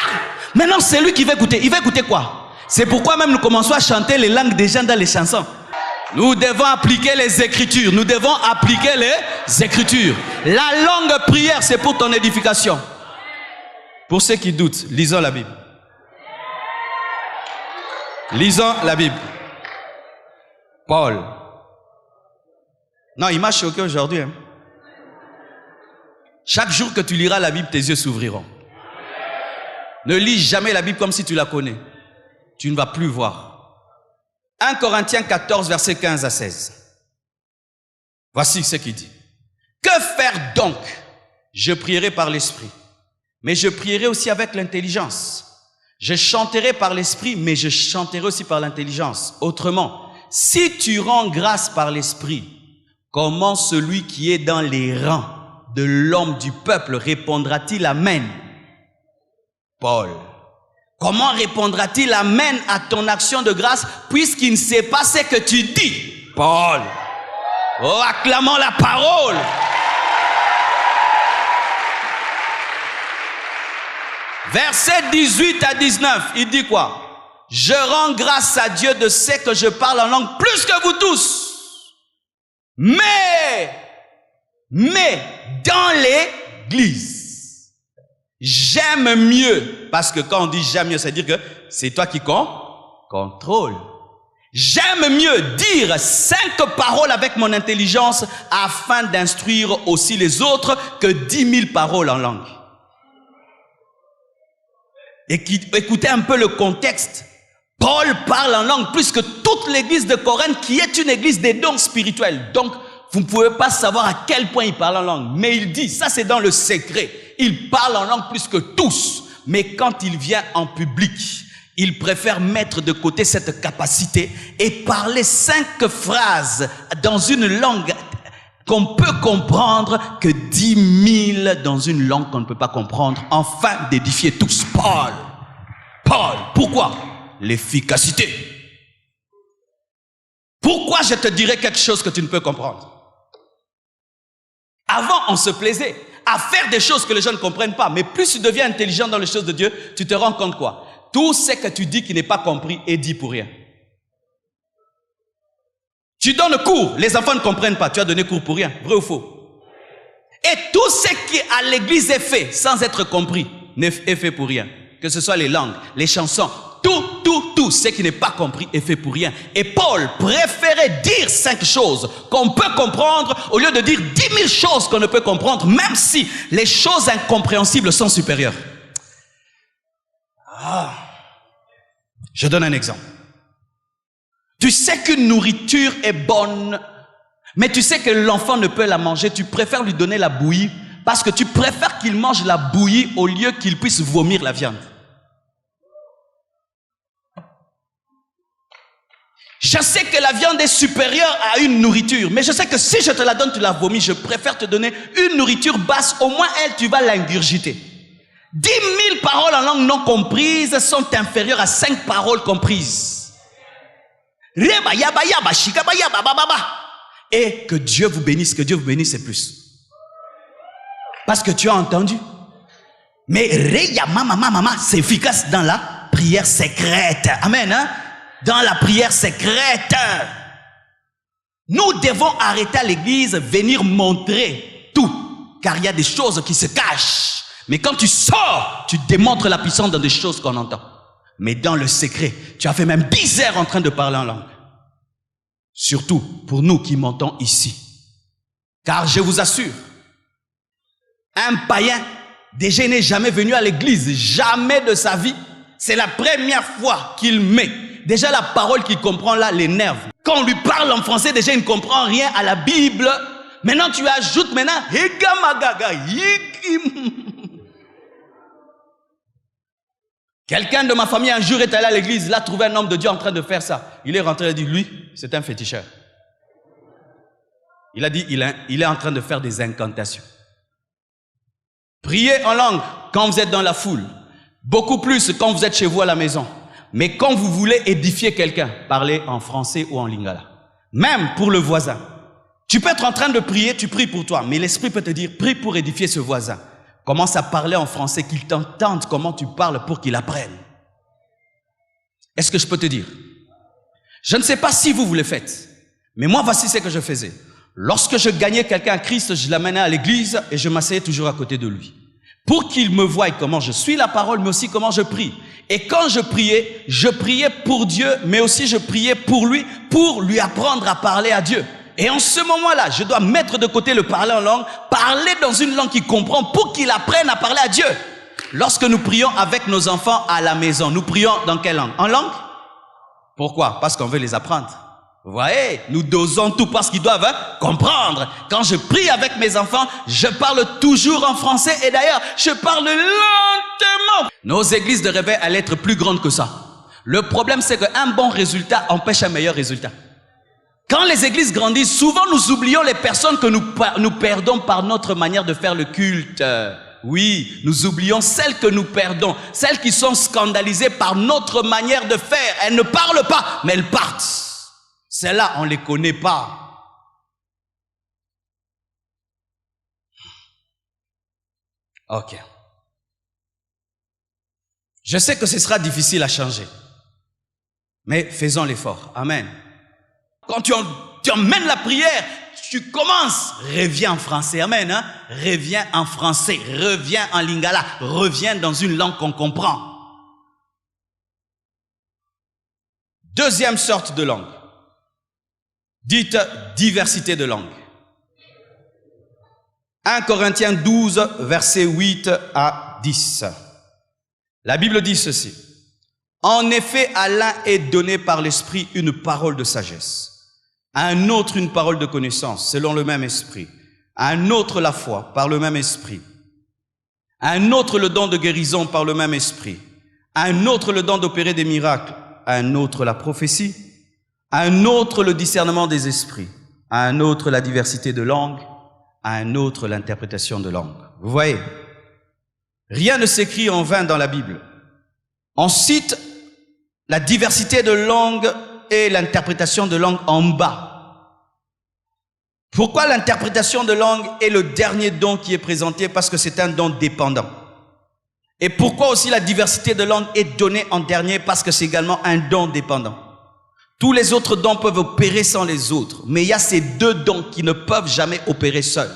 Maintenant, c'est lui qui va écouter. Il va écouter quoi? C'est pourquoi même nous commençons à chanter les langues des gens dans les chansons. Nous devons appliquer les Écritures. Nous devons appliquer les Écritures. La longue prière, c'est pour ton édification. Pour ceux qui doutent, lisons la Bible. Lisons la Bible. Paul. Non, il m'a choqué aujourd'hui. Hein. Chaque jour que tu liras la Bible, tes yeux s'ouvriront. Ne lis jamais la Bible comme si tu la connais. Tu ne vas plus voir. 1 Corinthiens 14, versets 15 à 16. Voici ce qu'il dit. Que faire donc? Je prierai par l'Esprit, mais je prierai aussi avec l'intelligence. Je chanterai par l'Esprit, mais je chanterai aussi par l'intelligence. Autrement, si tu rends grâce par l'Esprit, comment celui qui est dans les rangs de l'homme du peuple répondra-t-il amen? Paul. Comment répondra-t-il amen à ton action de grâce puisqu'il ne sait pas ce que tu dis? Paul. Oh, acclamons la parole. Verset 18 à 19, il dit quoi? Je rends grâce à Dieu de ce que je parle en langue plus que vous tous. Mais dans l'église, j'aime mieux, parce que quand on dit j'aime mieux, c'est-à-dire que c'est toi qui contrôle. J'aime mieux dire 5 paroles avec mon intelligence afin d'instruire aussi les autres que 10 000 paroles en langue. Et écoutez un peu le contexte. Paul parle en langue plus que toute l'église de Corinthe qui est une église des dons spirituels. Donc, vous ne pouvez pas savoir à quel point il parle en langue. Mais il dit, ça c'est dans le secret. Il parle en langue plus que tous. Mais quand il vient en public, il préfère mettre de côté cette capacité et parler 5 phrases dans une langue qu'on peut comprendre que 10 000 dans une langue qu'on ne peut pas comprendre, afin d'édifier tous. Paul, pourquoi? L'efficacité. Pourquoi je te dirais quelque chose que tu ne peux comprendre? Avant, on se plaisait à faire des choses que les gens ne comprennent pas. Mais plus tu deviens intelligent dans les choses de Dieu, tu te rends compte quoi? Tout ce que tu dis qui n'est pas compris est dit pour rien. Tu donnes cours, les enfants ne comprennent pas. Tu as donné cours pour rien, vrai ou faux? Et tout ce qui à l'église est fait sans être compris est fait pour rien. Que ce soit les langues, les chansons, tout ce qui n'est pas compris est fait pour rien. Et Paul préférait dire 5 choses qu'on peut comprendre au lieu de dire 10 000 choses qu'on ne peut comprendre, même si les choses incompréhensibles sont supérieures. Je donne un exemple. Tu sais qu'une nourriture est bonne, mais tu sais que l'enfant ne peut la manger. Tu préfères lui donner la bouillie parce que tu préfères qu'il mange la bouillie au lieu qu'il puisse vomir la viande. Je sais que la viande est supérieure à une nourriture, mais je sais que si je te la donne, tu la vomis. Je préfère te donner une nourriture basse, au moins elle, tu vas l'ingurgiter. 10 000 paroles en langue non comprises sont inférieures à 5 paroles comprises. Et que Dieu vous bénisse, c'est plus. Parce que tu as entendu. Mais c'est efficace dans la prière secrète. Amen, hein? Dans la prière secrète. Nous devons arrêter à l'église, venir montrer tout. Car il y a des choses qui se cachent. Mais quand tu sors, tu démontres la puissance dans des choses qu'on entend. Mais dans le secret, tu as fait même 10 heures en train de parler en langue. Surtout pour nous qui montons ici. Car je vous assure, un païen, déjà n'est jamais venu à l'église, jamais de sa vie. C'est la première fois qu'il met. Déjà la parole qu'il comprend là l'énerve. Quand on lui parle en français, déjà il ne comprend rien à la Bible. Maintenant tu ajoutes maintenant quelqu'un de ma famille un jour est allé à l'église, il a trouvé un homme de Dieu en train de faire ça. Il est rentré et a dit, lui, c'est un féticheur. Il a dit, il est en train de faire des incantations. Priez en langue quand vous êtes dans la foule. Beaucoup plus quand vous êtes chez vous à la maison. Mais quand vous voulez édifier quelqu'un, parlez en français ou en lingala. Même pour le voisin. Tu peux être en train de prier, tu pries pour toi, mais l'esprit peut te dire, prie pour édifier ce voisin. Commence à parler en français, qu'il t'entende comment tu parles pour qu'il apprenne. Est-ce que je peux te dire? Je ne sais pas si vous le faites, mais moi voici ce que je faisais. Lorsque je gagnais quelqu'un à Christ, je l'amenais à l'église et je m'asseyais toujours à côté de lui. Pour qu'il me voie comment je suis la parole, mais aussi comment je prie. Et quand je priais pour Dieu, mais aussi je priais pour lui apprendre à parler à Dieu. Et en ce moment-là, je dois mettre de côté le parler en langue, parler dans une langue qu'il comprend pour qu'il apprenne à parler à Dieu. Lorsque nous prions avec nos enfants à la maison, nous prions dans quelle langue? En langue? Pourquoi? Parce qu'on veut les apprendre. Vous voyez, nous dosons tout parce qu'ils doivent comprendre. Quand je prie avec mes enfants, je parle toujours en français et d'ailleurs, je parle lentement. Nos églises de réveil allaient être plus grandes que ça. Le problème, c'est qu'un bon résultat empêche un meilleur résultat. Quand les églises grandissent, souvent nous oublions les personnes que nous perdons par notre manière de faire le culte. Oui, nous oublions celles que nous perdons, celles qui sont scandalisées par notre manière de faire. Elles ne parlent pas, mais elles partent. Celles-là, on ne les connaît pas. Ok. Je sais que ce sera difficile à changer. Mais faisons l'effort. Amen. Quand tu emmènes la prière, tu commences. Reviens en français. Amen. Hein? Reviens en français. Reviens en lingala. Reviens dans une langue qu'on comprend. Deuxième sorte de langue. Dites diversité de langue. 1 Corinthiens 12, versets 8 à 10. La Bible dit ceci. En effet, à l'un est donné par l'Esprit une parole de sagesse, à un autre une parole de connaissance, selon le même Esprit, à un autre la foi, par le même Esprit, à un autre le don de guérison, par le même Esprit, à un autre le don d'opérer des miracles, à un autre la prophétie, à un autre le discernement des esprits, à un autre la diversité de langues, à un autre l'interprétation de langues. Vous voyez, rien ne s'écrit en vain dans la Bible. On cite la diversité de langues et l'interprétation de langues en bas. Pourquoi l'interprétation de langue est le dernier don qui est présenté? Parce que c'est un don dépendant. Et pourquoi aussi la diversité de langues est donnée en dernier? Parce que c'est également un don dépendant. Tous les autres dons peuvent opérer sans les autres, mais il y a ces deux dons qui ne peuvent jamais opérer seuls.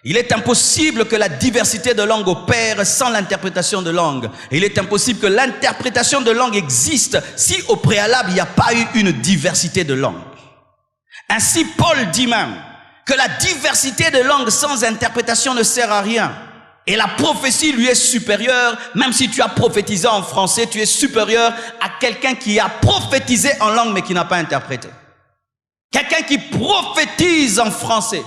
Il est impossible que la diversité de langue opère sans l'interprétation de langue. Il est impossible que l'interprétation de langue existe si au préalable il n'y a pas eu une diversité de langue. Ainsi Paul dit même que la diversité de langue sans interprétation ne sert à rien. Et la prophétie lui est supérieure, même si tu as prophétisé en français, tu es supérieur à quelqu'un qui a prophétisé en langue mais qui n'a pas interprété. Quelqu'un qui prophétise en français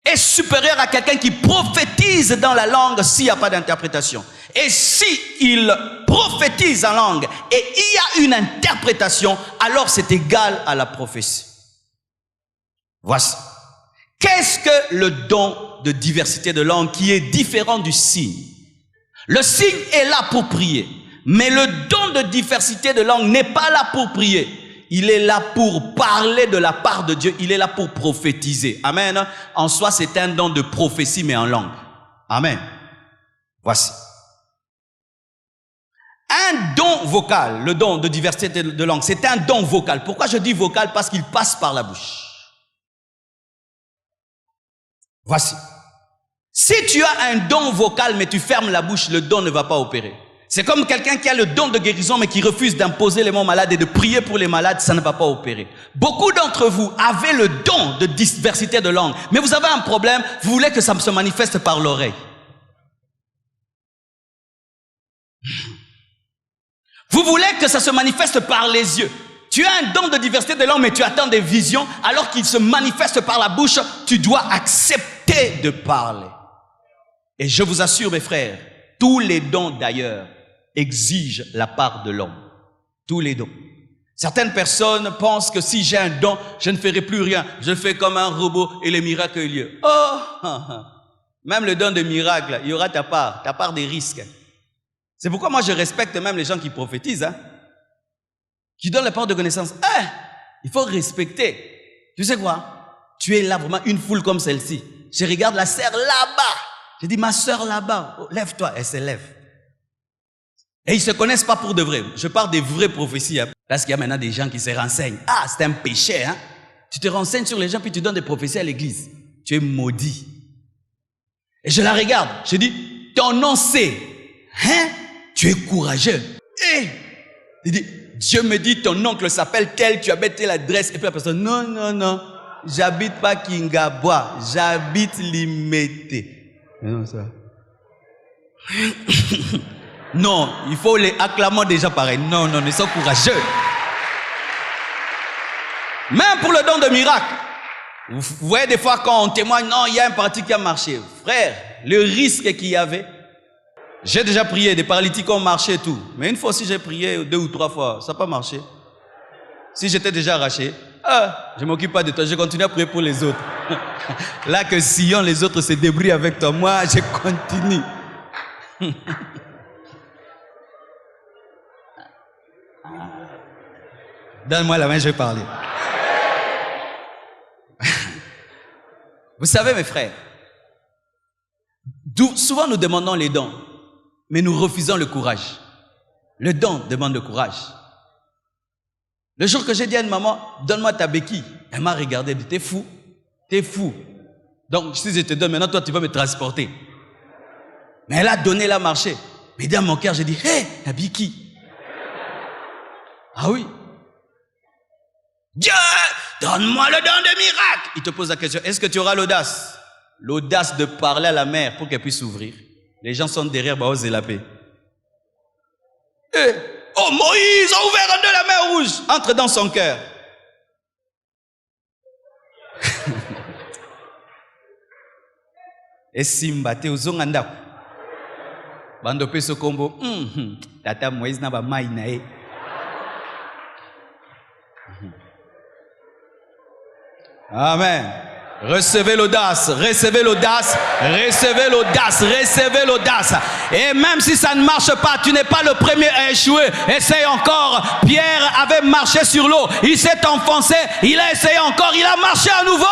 est supérieur à quelqu'un qui prophétise dans la langue s'il n'y a pas d'interprétation. Et si il prophétise en langue et il y a une interprétation, alors c'est égal à la prophétie. Voici. Qu'est-ce que le don de diversité de langue qui est différent du signe? Le signe est là pour prier, mais le don de diversité de langue n'est pas là pour prier. Il est là pour parler de la part de Dieu. Il est là pour prophétiser. Amen. En soi, c'est un don de prophétie, mais en langue. Amen. Voici. Un don vocal, le don de diversité de langue, c'est un don vocal. Pourquoi je dis vocal? Parce qu'il passe par la bouche. Voici. Si tu as un don vocal, mais tu fermes la bouche, le don ne va pas opérer. C'est comme quelqu'un qui a le don de guérison, mais qui refuse d'imposer les mots malades et de prier pour les malades, ça ne va pas opérer. Beaucoup d'entre vous avez le don de diversité de langue, mais vous avez un problème, vous voulez que ça se manifeste par l'oreille. Vous voulez que ça se manifeste par les yeux. Tu as un don de diversité de langue, mais tu attends des visions, alors qu'il se manifeste par la bouche, tu dois accepter de parler. Et je vous assure, mes frères, tous les dons d'ailleurs exigent la part de l'homme. Tous les dons. Certaines personnes pensent que si j'ai un don, je ne ferai plus rien. Je fais comme un robot et les miracles ont lieu. Oh, même le don de miracle, il y aura ta part des risques. C'est pourquoi moi je respecte même les gens qui prophétisent, hein, qui donnent la part de connaissance. Il faut respecter. Tu sais quoi? Tu es là vraiment une foule comme celle-ci. Je regarde la sœur là-bas. Je dis, ma sœur là-bas, oh, lève-toi. Elle se lève. Et ils ne se connaissent pas pour de vrai. Je parle des vraies prophéties. Hein, parce qu'il y a maintenant des gens qui se renseignent. Ah, c'est un péché. Hein? Tu te renseignes sur les gens puis tu donnes des prophéties à l'église. Tu es maudit. Et je la regarde. Je dis, ton nom c'est. Hein? Tu es courageux. Et il dit, Dieu me dit, ton oncle s'appelle tel, tu habites telle adresse. Et puis la personne, non, non, non, j'habite pas Kingabois, j'habite Limete. Non, ça. Non, il faut les acclamer déjà pareil. Non, non, ils sont courageux. Même pour le don de miracle. Vous voyez des fois quand on témoigne, non, il y a un parti qui a marché. Frère, le risque qu'il y avait, j'ai déjà prié, des paralytiques ont marché et tout. Mais une fois aussi, j'ai prié 2 ou 3 fois. Ça n'a pas marché. Si j'étais déjà arraché, je ne m'occupe pas de toi. Je continue à prier pour les autres. Là que Sion, les autres se débrouillent avec toi. Moi, je continue. Donne-moi la main, je vais parler. Vous savez, mes frères, souvent nous demandons les dons. Mais nous refusons le courage. Le don demande le courage. Le jour que j'ai dit à une maman, donne-moi ta béquille, elle m'a regardé, elle dit, t'es fou, t'es fou. Donc si je te donne, maintenant toi tu vas me transporter. Mais elle a donné, elle a marché. Mais dans mon cœur, j'ai dit, hé, la béquille. Ah oui. Dieu, donne-moi le don de miracle. Il te pose la question, est-ce que tu auras l'audace? L'audace de parler à la mer pour qu'elle puisse s'ouvrir. Les gens sont derrière Baoz et la paix. Oh, Moïse a ouvert de la mer rouge. Entre dans son cœur. Et Simba, te uzonganda. Bando peso kombo. Tata Moïse n'a pas maïnae. Amen. Recevez l'audace, recevez l'audace, recevez l'audace, recevez l'audace. Et même si ça ne marche pas, tu n'es pas le premier à échouer. Essaye encore. Pierre avait marché sur l'eau. Il s'est enfoncé. Il a essayé encore. Il a marché à nouveau.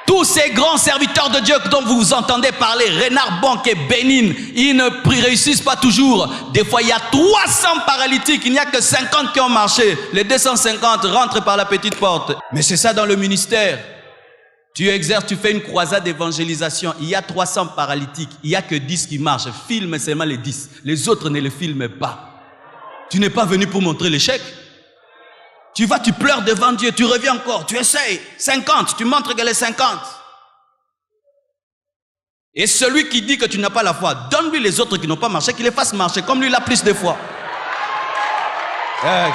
Tous ces grands serviteurs de Dieu dont vous entendez parler, Renard Bonk et Bénin, ils ne réussissent pas toujours. Des fois, il y a 300 paralytiques. Il n'y a que 50 qui ont marché. Les 250 rentrent par la petite porte. Mais c'est ça dans le ministère. Tu exerces, tu fais une croisade d'évangélisation. Il y a 300 paralytiques. Il n'y a que 10 qui marchent. Filme seulement les 10. Les autres ne les filment pas. Tu n'es pas venu pour montrer l'échec. Tu vas, tu pleures devant Dieu. Tu reviens encore. Tu essayes. 50. Tu montres que les 50. Et celui qui dit que tu n'as pas la foi, donne-lui les autres qui n'ont pas marché, qu'il les fasse marcher, comme lui il a plus de foi.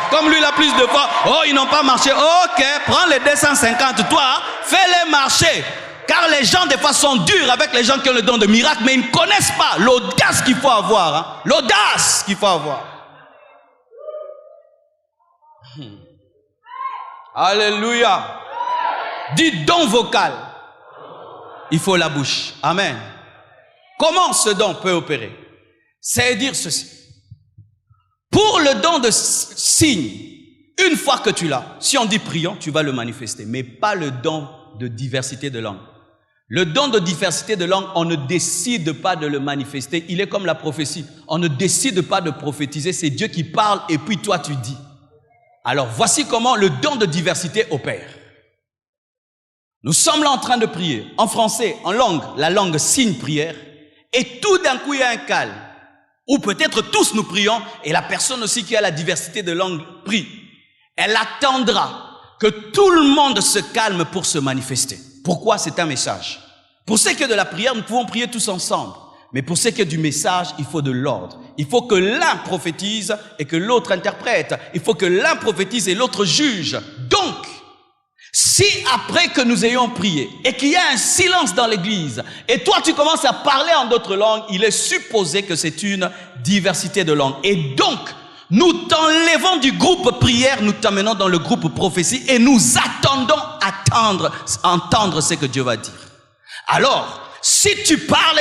Comme lui il a plus de foi. Oh, ils n'ont pas marché. Ok, prends les 250. Toi, fais-les marcher. Car les gens des fois sont durs avec les gens qui ont le don de miracle, mais ils ne connaissent pas l'audace qu'il faut avoir. Hein? L'audace qu'il faut avoir. Alléluia. Dis don vocal. Il faut la bouche. Amen. Comment ce don peut opérer? C'est dire ceci. Pour le don de signe, une fois que tu l'as, si on dit prions, tu vas le manifester, mais pas le don de diversité de langue. Le don de diversité de langue, on ne décide pas de le manifester. Il est comme la prophétie. On ne décide pas de prophétiser. C'est Dieu qui parle et puis toi tu dis. Alors voici comment le don de diversité opère. Nous sommes là en train de prier. En français, en langue, la langue signe prière. Et tout d'un coup, il y a un calme. Ou peut-être tous nous prions et la personne aussi qui a la diversité de langue prie. Elle attendra que tout le monde se calme pour se manifester. Pourquoi? C'est un message. Pour ce qui est de la prière, nous pouvons prier tous ensemble. Mais pour ce qui est du message, il faut de l'ordre. Il faut que l'un prophétise et que l'autre interprète. Il faut que l'un prophétise et l'autre juge. Donc, si après que nous ayons prié et qu'il y a un silence dans l'église et toi tu commences à parler en d'autres langues, il est supposé que c'est une diversité de langues. Et donc, nous t'enlevons du groupe prière, nous t'amenons dans le groupe prophétie et nous attendons entendre ce que Dieu va dire. Alors, si tu parles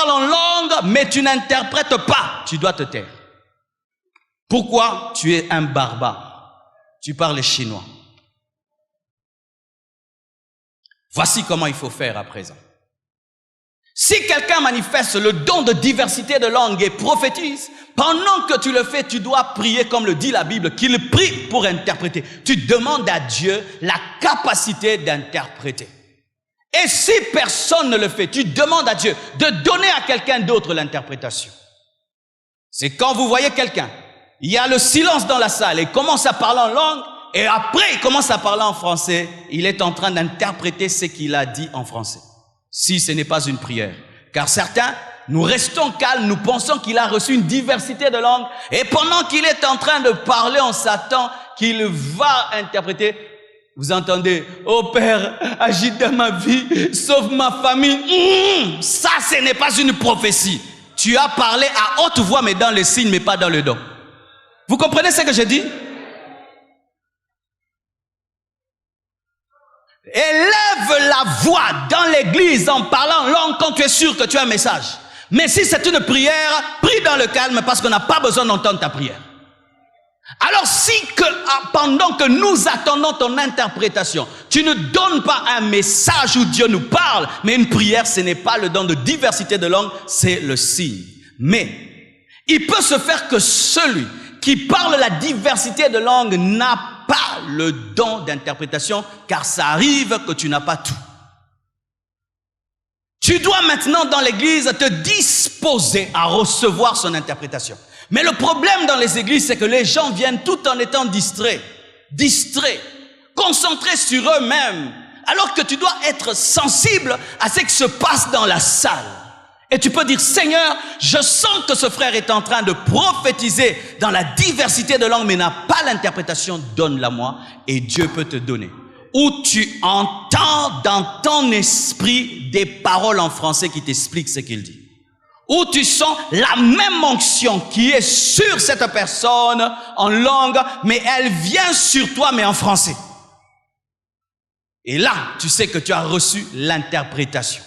en langue, mais tu n'interprètes pas, tu dois te taire. Pourquoi? Tu es un barbare. Tu parles chinois. Voici comment il faut faire à présent. Si quelqu'un manifeste le don de diversité de langue et prophétise, pendant que tu le fais, tu dois prier comme le dit la Bible, qu'il prie pour interpréter. Tu demandes à Dieu la capacité d'interpréter. Et si personne ne le fait, tu demandes à Dieu de donner à quelqu'un d'autre l'interprétation. C'est quand vous voyez quelqu'un, il y a le silence dans la salle et il commence à parler en langue, et après il commence à parler en français, il est en train d'interpréter ce qu'il a dit en français. Si ce n'est pas une prière. Car certains, nous restons calmes, nous pensons qu'il a reçu une diversité de langues, et pendant qu'il est en train de parler, on s'attend qu'il va interpréter. Vous entendez, oh Père, agis dans ma vie, sauve ma famille. Ça, ce n'est pas une prophétie. Tu as parlé à haute voix, mais dans les signes, mais pas dans le don. Vous comprenez ce que je dis? Élève la voix dans l'église en parlant en langue quand tu es sûr que tu as un message. Mais si c'est une prière, prie dans le calme parce qu'on n'a pas besoin d'entendre ta prière. Alors pendant que nous attendons ton interprétation, tu ne donnes pas un message où Dieu nous parle, mais une prière, ce n'est pas le don de diversité de langue, c'est le signe. Mais il peut se faire que celui qui parle la diversité de langue n'a pas le don d'interprétation, car ça arrive que tu n'as pas tout. Tu dois maintenant dans l'église te disposer à recevoir son interprétation. Mais le problème dans les églises, c'est que les gens viennent tout en étant distraits, concentrés sur eux-mêmes, alors que tu dois être sensible à ce qui se passe dans la salle. Et tu peux dire, Seigneur, je sens que ce frère est en train de prophétiser dans la diversité de langues, mais n'a pas l'interprétation, donne-la-moi, et Dieu peut te donner. Ou tu entends dans ton esprit des paroles en français qui t'expliquent ce qu'il dit. Ou tu sens la même onction qui est sur cette personne en langue, mais elle vient sur toi, mais en français. Et là, tu sais que tu as reçu l'interprétation.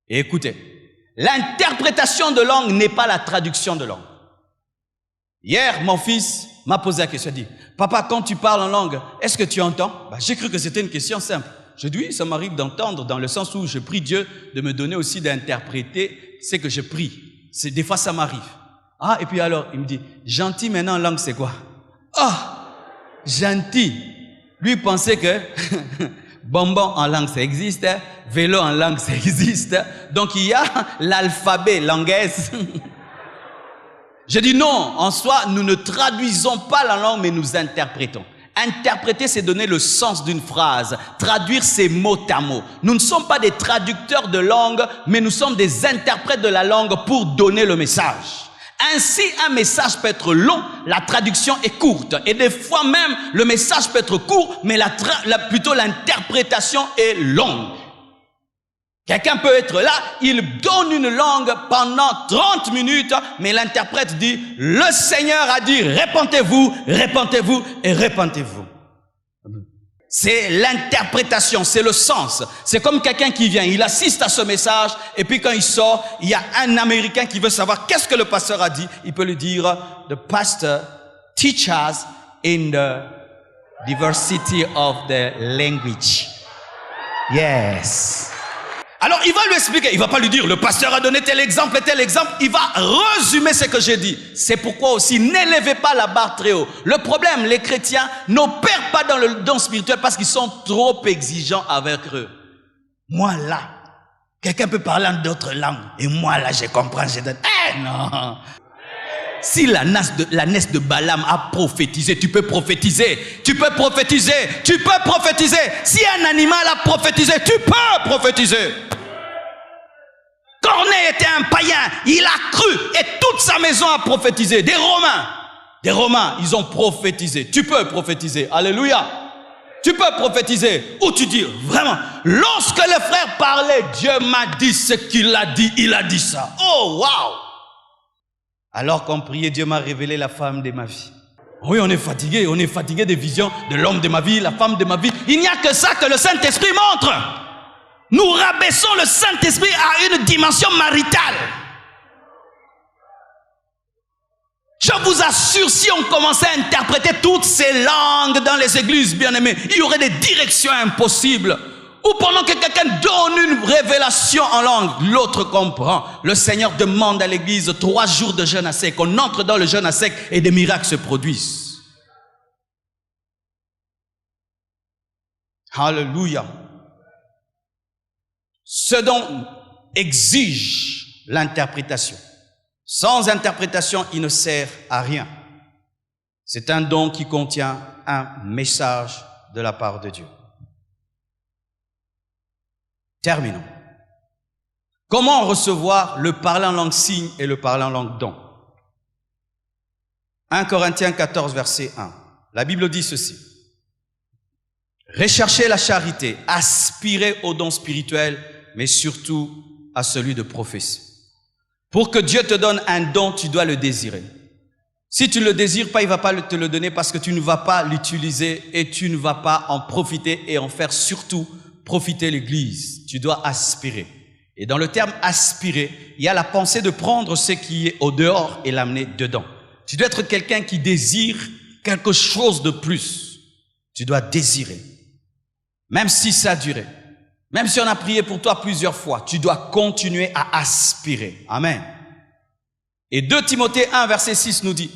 Et écoutez, l'interprétation de langue n'est pas la traduction de langue. Hier, mon fils m'a posé la question, il dit, papa, quand tu parles en langue, est-ce que tu entends? J'ai cru que c'était une question simple. Je dis, oui, ça m'arrive d'entendre, dans le sens où je prie Dieu de me donner aussi d'interpréter ce que je prie. Des fois, ça m'arrive. Ah, et puis alors, il me dit, gentil maintenant en langue, c'est quoi? Ah, gentil. Lui, il pensait que bonbon en langue, ça existe. Vélo en langue, ça existe. Donc, il y a l'alphabet langaise. Je dis non, en soi, nous ne traduisons pas la langue, mais nous interprétons. Interpréter, c'est donner le sens d'une phrase, traduire ses mots à mots. Nous ne sommes pas des traducteurs de langue, mais nous sommes des interprètes de la langue pour donner le message. Ainsi, un message peut être long, la traduction est courte. Et des fois même, le message peut être court, mais plutôt l'interprétation est longue. Quelqu'un peut être là, il donne une langue pendant 30 minutes, mais l'interprète dit, le Seigneur a dit, répentez-vous, répentez-vous et répentez-vous. C'est l'interprétation, c'est le sens. C'est comme quelqu'un qui vient, il assiste à ce message, et puis quand il sort, il y a un Américain qui veut savoir qu'est-ce que le pasteur a dit. Il peut lui dire, the pastor teaches us in the diversity of the language. Yes. Alors, il va lui expliquer, il va pas lui dire, le pasteur a donné tel exemple et tel exemple, il va résumer ce que j'ai dit. C'est pourquoi aussi, n'élevez pas la barre très haut. Le problème, les chrétiens n'opèrent pas dans le don spirituel parce qu'ils sont trop exigeants avec eux. Moi là, quelqu'un peut parler en d'autres langues, et moi là, je comprends, je donne. Eh non! Si la nièce de Balaam a prophétisé, tu peux prophétiser. Tu peux prophétiser. Tu peux prophétiser. Si un animal a prophétisé, tu peux prophétiser. Corneille était un païen. Il a cru et toute sa maison a prophétisé. Des Romains, ils ont prophétisé. Tu peux prophétiser. Alléluia. Tu peux prophétiser. Ou tu dis, vraiment, lorsque le frère parlait, Dieu m'a dit ce qu'il a dit. Il a dit ça. Oh, waouh. Alors qu'on priait, Dieu m'a révélé la femme de ma vie. Oui, on est fatigué des visions de l'homme de ma vie, la femme de ma vie. Il n'y a que ça que le Saint-Esprit montre. Nous rabaissons le Saint-Esprit à une dimension maritale. Je vous assure, si on commençait à interpréter toutes ces langues dans les églises, bien-aimés, il y aurait des directions impossibles. Ou pendant que quelqu'un donne une révélation en langue, l'autre comprend. Le Seigneur demande à l'église 3 jours de jeûne à sec. On entre dans le jeûne à sec et des miracles se produisent. Alléluia. Ce don exige l'interprétation. Sans interprétation, il ne sert à rien. C'est un don qui contient un message de la part de Dieu. Terminons. Comment recevoir le parler en langue signe et le parler en langue don? 1 Corinthiens 14, verset 1. La Bible dit ceci. Recherchez la charité, aspirez au don spirituel, mais surtout à celui de prophétie. Pour que Dieu te donne un don, tu dois le désirer. Si tu ne le désires pas, il ne va pas te le donner parce que tu ne vas pas l'utiliser et tu ne vas pas en profiter et en faire surtout profiter l'Église. Tu dois aspirer. Et dans le terme aspirer, il y a la pensée de prendre ce qui est au dehors et l'amener dedans. Tu dois être quelqu'un qui désire quelque chose de plus. Tu dois désirer. Même si ça a duré. Même si on a prié pour toi plusieurs fois, tu dois continuer à aspirer. Amen. Et 2 Timothée 1, verset 6 nous dit,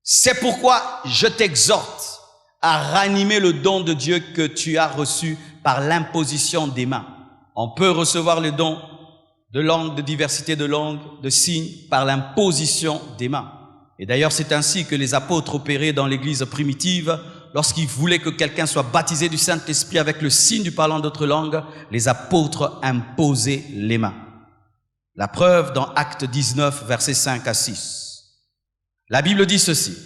c'est pourquoi je t'exhorte à ranimer le don de Dieu que tu as reçu par l'imposition des mains. On peut recevoir le don de langue, de diversité de langues, de signes, par l'imposition des mains. Et d'ailleurs, c'est ainsi que les apôtres opéraient dans l'église primitive. Lorsqu'ils voulaient que quelqu'un soit baptisé du Saint-Esprit avec le signe du parlant d'autres langues, les apôtres imposaient les mains. La preuve dans Actes 19, versets 5 à 6. La Bible dit ceci.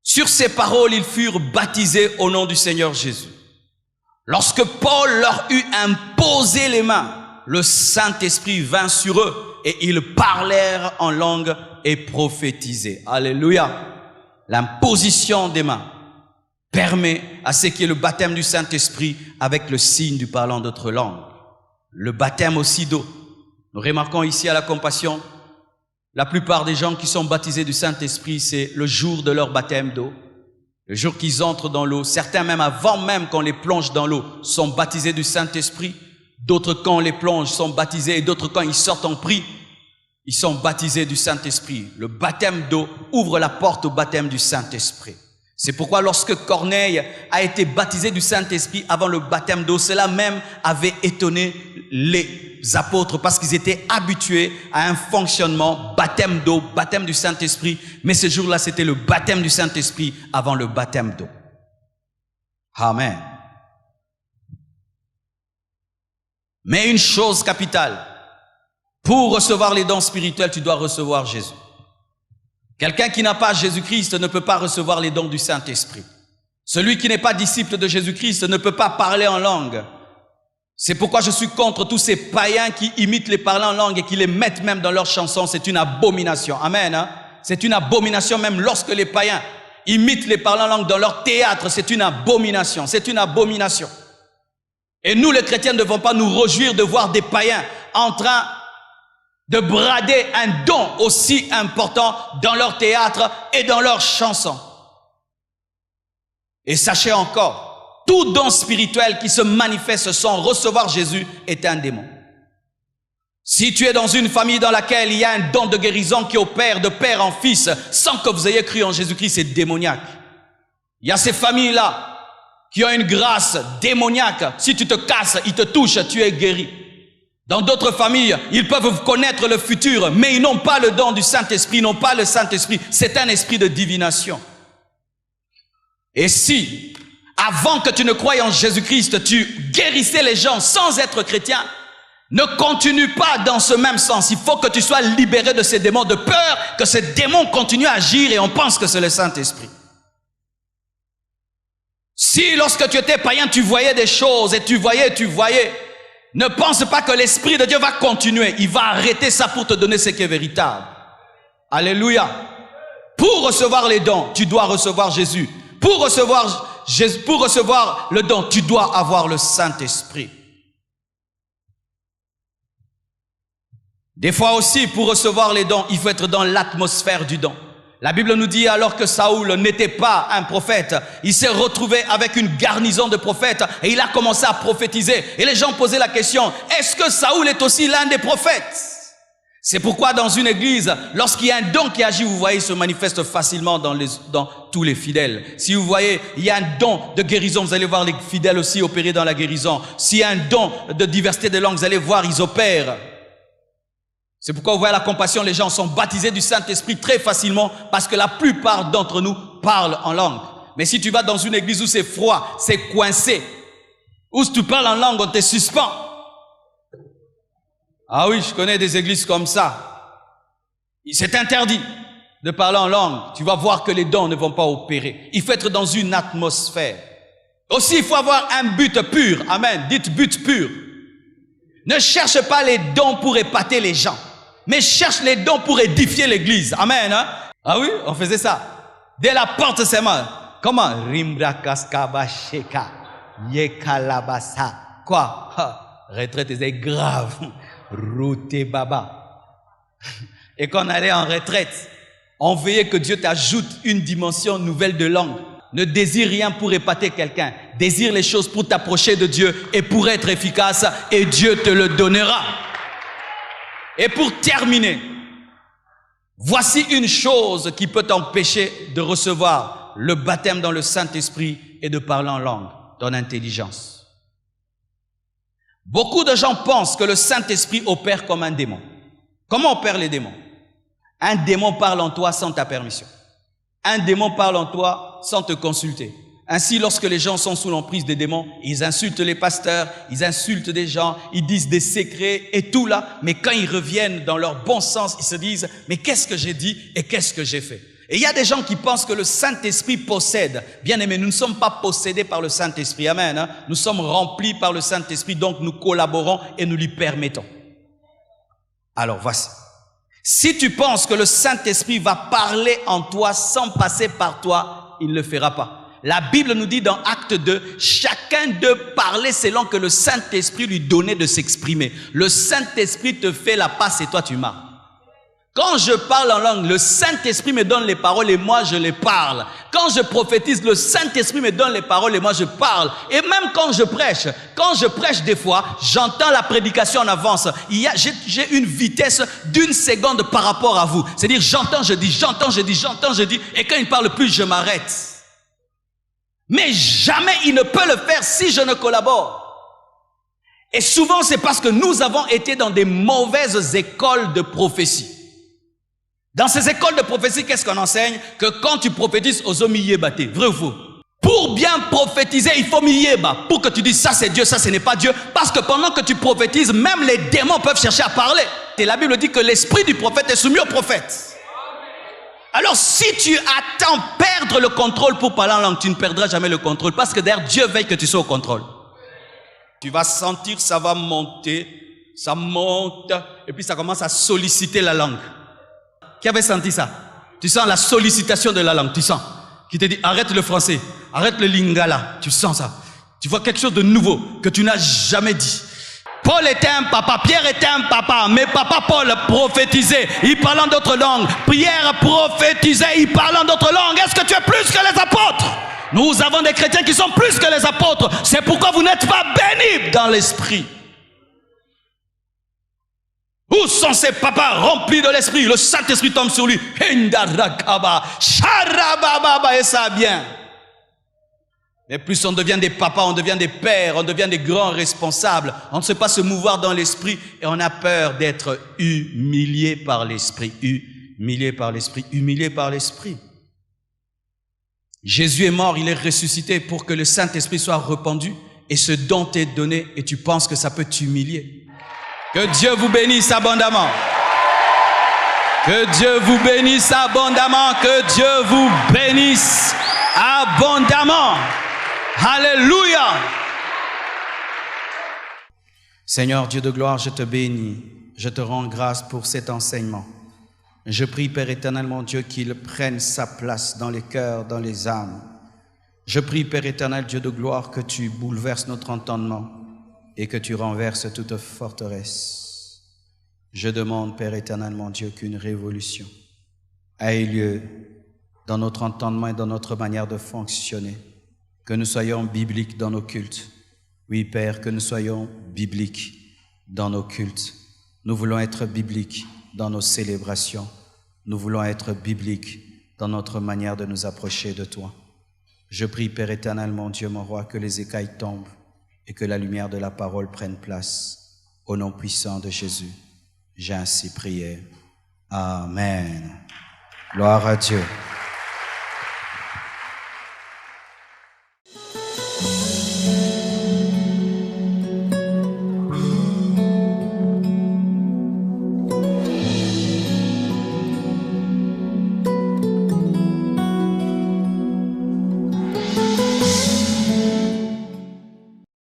Sur ces paroles, ils furent baptisés au nom du Seigneur Jésus. Lorsque Paul leur eut imposé les mains, le Saint-Esprit vint sur eux et ils parlèrent en langue et prophétisaient. Alléluia. L'imposition des mains permet à ce qui est le baptême du Saint-Esprit avec le signe du parlant d'autres langues. Le baptême aussi d'eau. Nous remarquons ici à la Compassion, la plupart des gens qui sont baptisés du Saint-Esprit, c'est le jour de leur baptême d'eau. Le jour qu'ils entrent dans l'eau, certains même avant même qu'on les plonge dans l'eau, sont baptisés du Saint-Esprit. D'autres quand on les plonge sont baptisés et d'autres quand ils sortent en prix, ils sont baptisés du Saint-Esprit. Le baptême d'eau ouvre la porte au baptême du Saint-Esprit. C'est pourquoi lorsque Corneille a été baptisé du Saint-Esprit avant le baptême d'eau, cela même avait étonné les apôtres parce qu'ils étaient habitués à un fonctionnement, baptême d'eau, baptême du Saint-Esprit. Mais ce jour-là, c'était le baptême du Saint-Esprit avant le baptême d'eau. Amen. Mais une chose capitale, pour recevoir les dons spirituels, tu dois recevoir Jésus. Quelqu'un qui n'a pas Jésus-Christ ne peut pas recevoir les dons du Saint-Esprit. Celui qui n'est pas disciple de Jésus-Christ ne peut pas parler en langue. C'est pourquoi je suis contre tous ces païens qui imitent les parlants en langue et qui les mettent même dans leurs chansons. C'est une abomination. Amen. Hein? C'est une abomination même lorsque les païens imitent les parlants en langue dans leur théâtre. C'est une abomination. C'est une abomination. Et nous, les chrétiens, ne devons pas nous réjouir de voir des païens en train de brader un don aussi important dans leur théâtre et dans leurs chansons. Et sachez encore, tout don spirituel qui se manifeste sans recevoir Jésus est un démon. Si tu es dans une famille dans laquelle il y a un don de guérison qui opère de père en fils sans que vous ayez cru en Jésus-Christ, c'est démoniaque. Il y a ces familles-là qui ont une grâce démoniaque. Si tu te casses, ils te touchent, tu es guéri. Dans d'autres familles, ils peuvent connaître le futur, mais ils n'ont pas le don du Saint-Esprit, ils n'ont pas le Saint-Esprit. C'est un esprit de divination. Et si, avant que tu ne croies en Jésus-Christ, tu guérissais les gens sans être chrétien, ne continue pas dans ce même sens. Il faut que tu sois libéré de ces démons, de peur que ces démons continuent à agir et on pense que c'est le Saint-Esprit. Si lorsque tu étais païen, tu voyais des choses et tu voyais, ne pense pas que l'Esprit de Dieu va continuer. Il va arrêter ça pour te donner ce qui est véritable. Alléluia. Pour recevoir les dons, tu dois recevoir Jésus. Pour recevoir le don, tu dois avoir le Saint-Esprit. Des fois aussi, pour recevoir les dons, il faut être dans l'atmosphère du don. La Bible nous dit, alors que Saoul n'était pas un prophète, il s'est retrouvé avec une garnison de prophètes et il a commencé à prophétiser. Et les gens posaient la question, est-ce que Saoul est aussi l'un des prophètes? C'est pourquoi dans une église, lorsqu'il y a un don qui agit, vous voyez, il se manifeste facilement dans tous les fidèles. Si vous voyez, il y a un don de guérison, vous allez voir les fidèles aussi opérer dans la guérison. S'il y a un don de diversité de langues, vous allez voir, ils opèrent. C'est pourquoi vous voyez la compassion, les gens sont baptisés du Saint-Esprit très facilement parce que la plupart d'entre nous parlent en langue. Mais si tu vas dans une église où c'est froid, c'est coincé, où si tu parles en langue, on te suspend. Ah oui, je connais des églises comme ça. C'est interdit de parler en langue. Tu vas voir que les dons ne vont pas opérer. Il faut être dans une atmosphère. Aussi, il faut avoir un but pur. Amen. Dites but pur. Ne cherche pas les dons pour épater les gens, mais cherche les dons pour édifier l'église. Amen. Hein? Ah oui, on faisait ça. Dès la porte, c'est mal. Comment? Quoi? Retraite, c'est grave. Routé baba. Et quand on allait en retraite, on veillait que Dieu t'ajoute une dimension nouvelle de langue. Ne désire rien pour épater quelqu'un. Désire les choses pour t'approcher de Dieu et pour être efficace et Dieu te le donnera. Et pour terminer, voici une chose qui peut t'empêcher de recevoir le baptême dans le Saint-Esprit et de parler en langue, ton intelligence. Beaucoup de gens pensent que le Saint-Esprit opère comme un démon. Comment opèrent les démons? Un démon parle en toi sans ta permission. Un démon parle en toi sans te consulter. Ainsi, lorsque les gens sont sous l'emprise des démons, ils insultent les pasteurs, ils insultent des gens, ils disent des secrets et tout là. Mais quand ils reviennent dans leur bon sens, ils se disent, mais qu'est-ce que j'ai dit et qu'est-ce que j'ai fait? Et il y a des gens qui pensent que le Saint-Esprit possède. Bien aimé, nous ne sommes pas possédés par le Saint-Esprit. Amen. Hein? Nous sommes remplis par le Saint-Esprit, donc nous collaborons et nous lui permettons. Alors voici. Si tu penses que le Saint-Esprit va parler en toi sans passer par toi, il ne le fera pas. La Bible nous dit dans Acte 2, chacun d'eux parlait selon que le Saint-Esprit lui donnait de s'exprimer. Le Saint-Esprit te fait la passe et toi tu marches. Quand je parle en langue, le Saint-Esprit me donne les paroles et moi je les parle. Quand je prophétise, le Saint-Esprit me donne les paroles et moi je parle. Et même quand je prêche des fois, j'entends la prédication en avance. J'ai une vitesse d'une seconde par rapport à vous. C'est-à-dire j'entends, je dis. Et quand il ne parle plus, je m'arrête. Mais jamais il ne peut le faire si je ne collabore. Et souvent, c'est parce que nous avons été dans des mauvaises écoles de prophétie. Dans ces écoles de prophétie, qu'est-ce qu'on enseigne? Que quand tu prophétises, aux hommes y batté. Vrai ou faux? Pour bien prophétiser, il faut m'y-bas. Pour que tu dises ça c'est Dieu, ça ce n'est pas Dieu. Parce que pendant que tu prophétises, même les démons peuvent chercher à parler. Et la Bible dit que l'esprit du prophète est soumis au prophète. Alors si tu attends perdre le contrôle pour parler en langue, tu ne perdras jamais le contrôle. Parce que derrière, Dieu veille que tu sois au contrôle. Tu vas sentir, ça va monter, ça monte, et puis ça commence à solliciter la langue. Qui avait senti ça? Tu sens la sollicitation de la langue, tu sens. Qui te dit, arrête le français, arrête le lingala, tu sens ça. Tu vois quelque chose de nouveau que tu n'as jamais dit. Paul était un papa, Pierre était un papa, mais papa Paul prophétisait, il parlait en d'autres langues. Pierre prophétisait, il parlait en d'autres langues. Est-ce que tu es plus que les apôtres? Nous avons des chrétiens qui sont plus que les apôtres. C'est pourquoi vous n'êtes pas bénis dans l'esprit. Où sont ces papas remplis de l'esprit? Le Saint-Esprit tombe sur lui. Et ça bien. Mais plus on devient des papas, on devient des pères, on devient des grands responsables. On ne sait pas se mouvoir dans l'esprit et on a peur d'être humilié par l'esprit. Humilié par l'esprit, humilié par l'esprit. Jésus est mort, il est ressuscité pour que le Saint-Esprit soit répandu et ce don t'est donné et tu penses que ça peut t'humilier. Que Dieu vous bénisse abondamment. Que Dieu vous bénisse abondamment. Que Dieu vous bénisse abondamment. Alléluia. Seigneur Dieu de gloire, je te bénis. Je te rends grâce pour cet enseignement. Je prie, Père éternel, mon Dieu, qu'il prenne sa place dans les cœurs, dans les âmes. Je prie, Père éternel, Dieu de gloire, que tu bouleverses notre entendement et que tu renverses toute forteresse. Je demande, Père éternel, mon Dieu, qu'une révolution ait lieu dans notre entendement et dans notre manière de fonctionner. Que nous soyons bibliques dans nos cultes. Oui, Père, que nous soyons bibliques dans nos cultes. Nous voulons être bibliques dans nos célébrations. Nous voulons être bibliques dans notre manière de nous approcher de toi. Je prie, Père éternel, mon Dieu, mon roi, que les écailles tombent et que la lumière de la parole prenne place. Au nom puissant de Jésus, j'ai ainsi prié. Amen. Gloire à Dieu.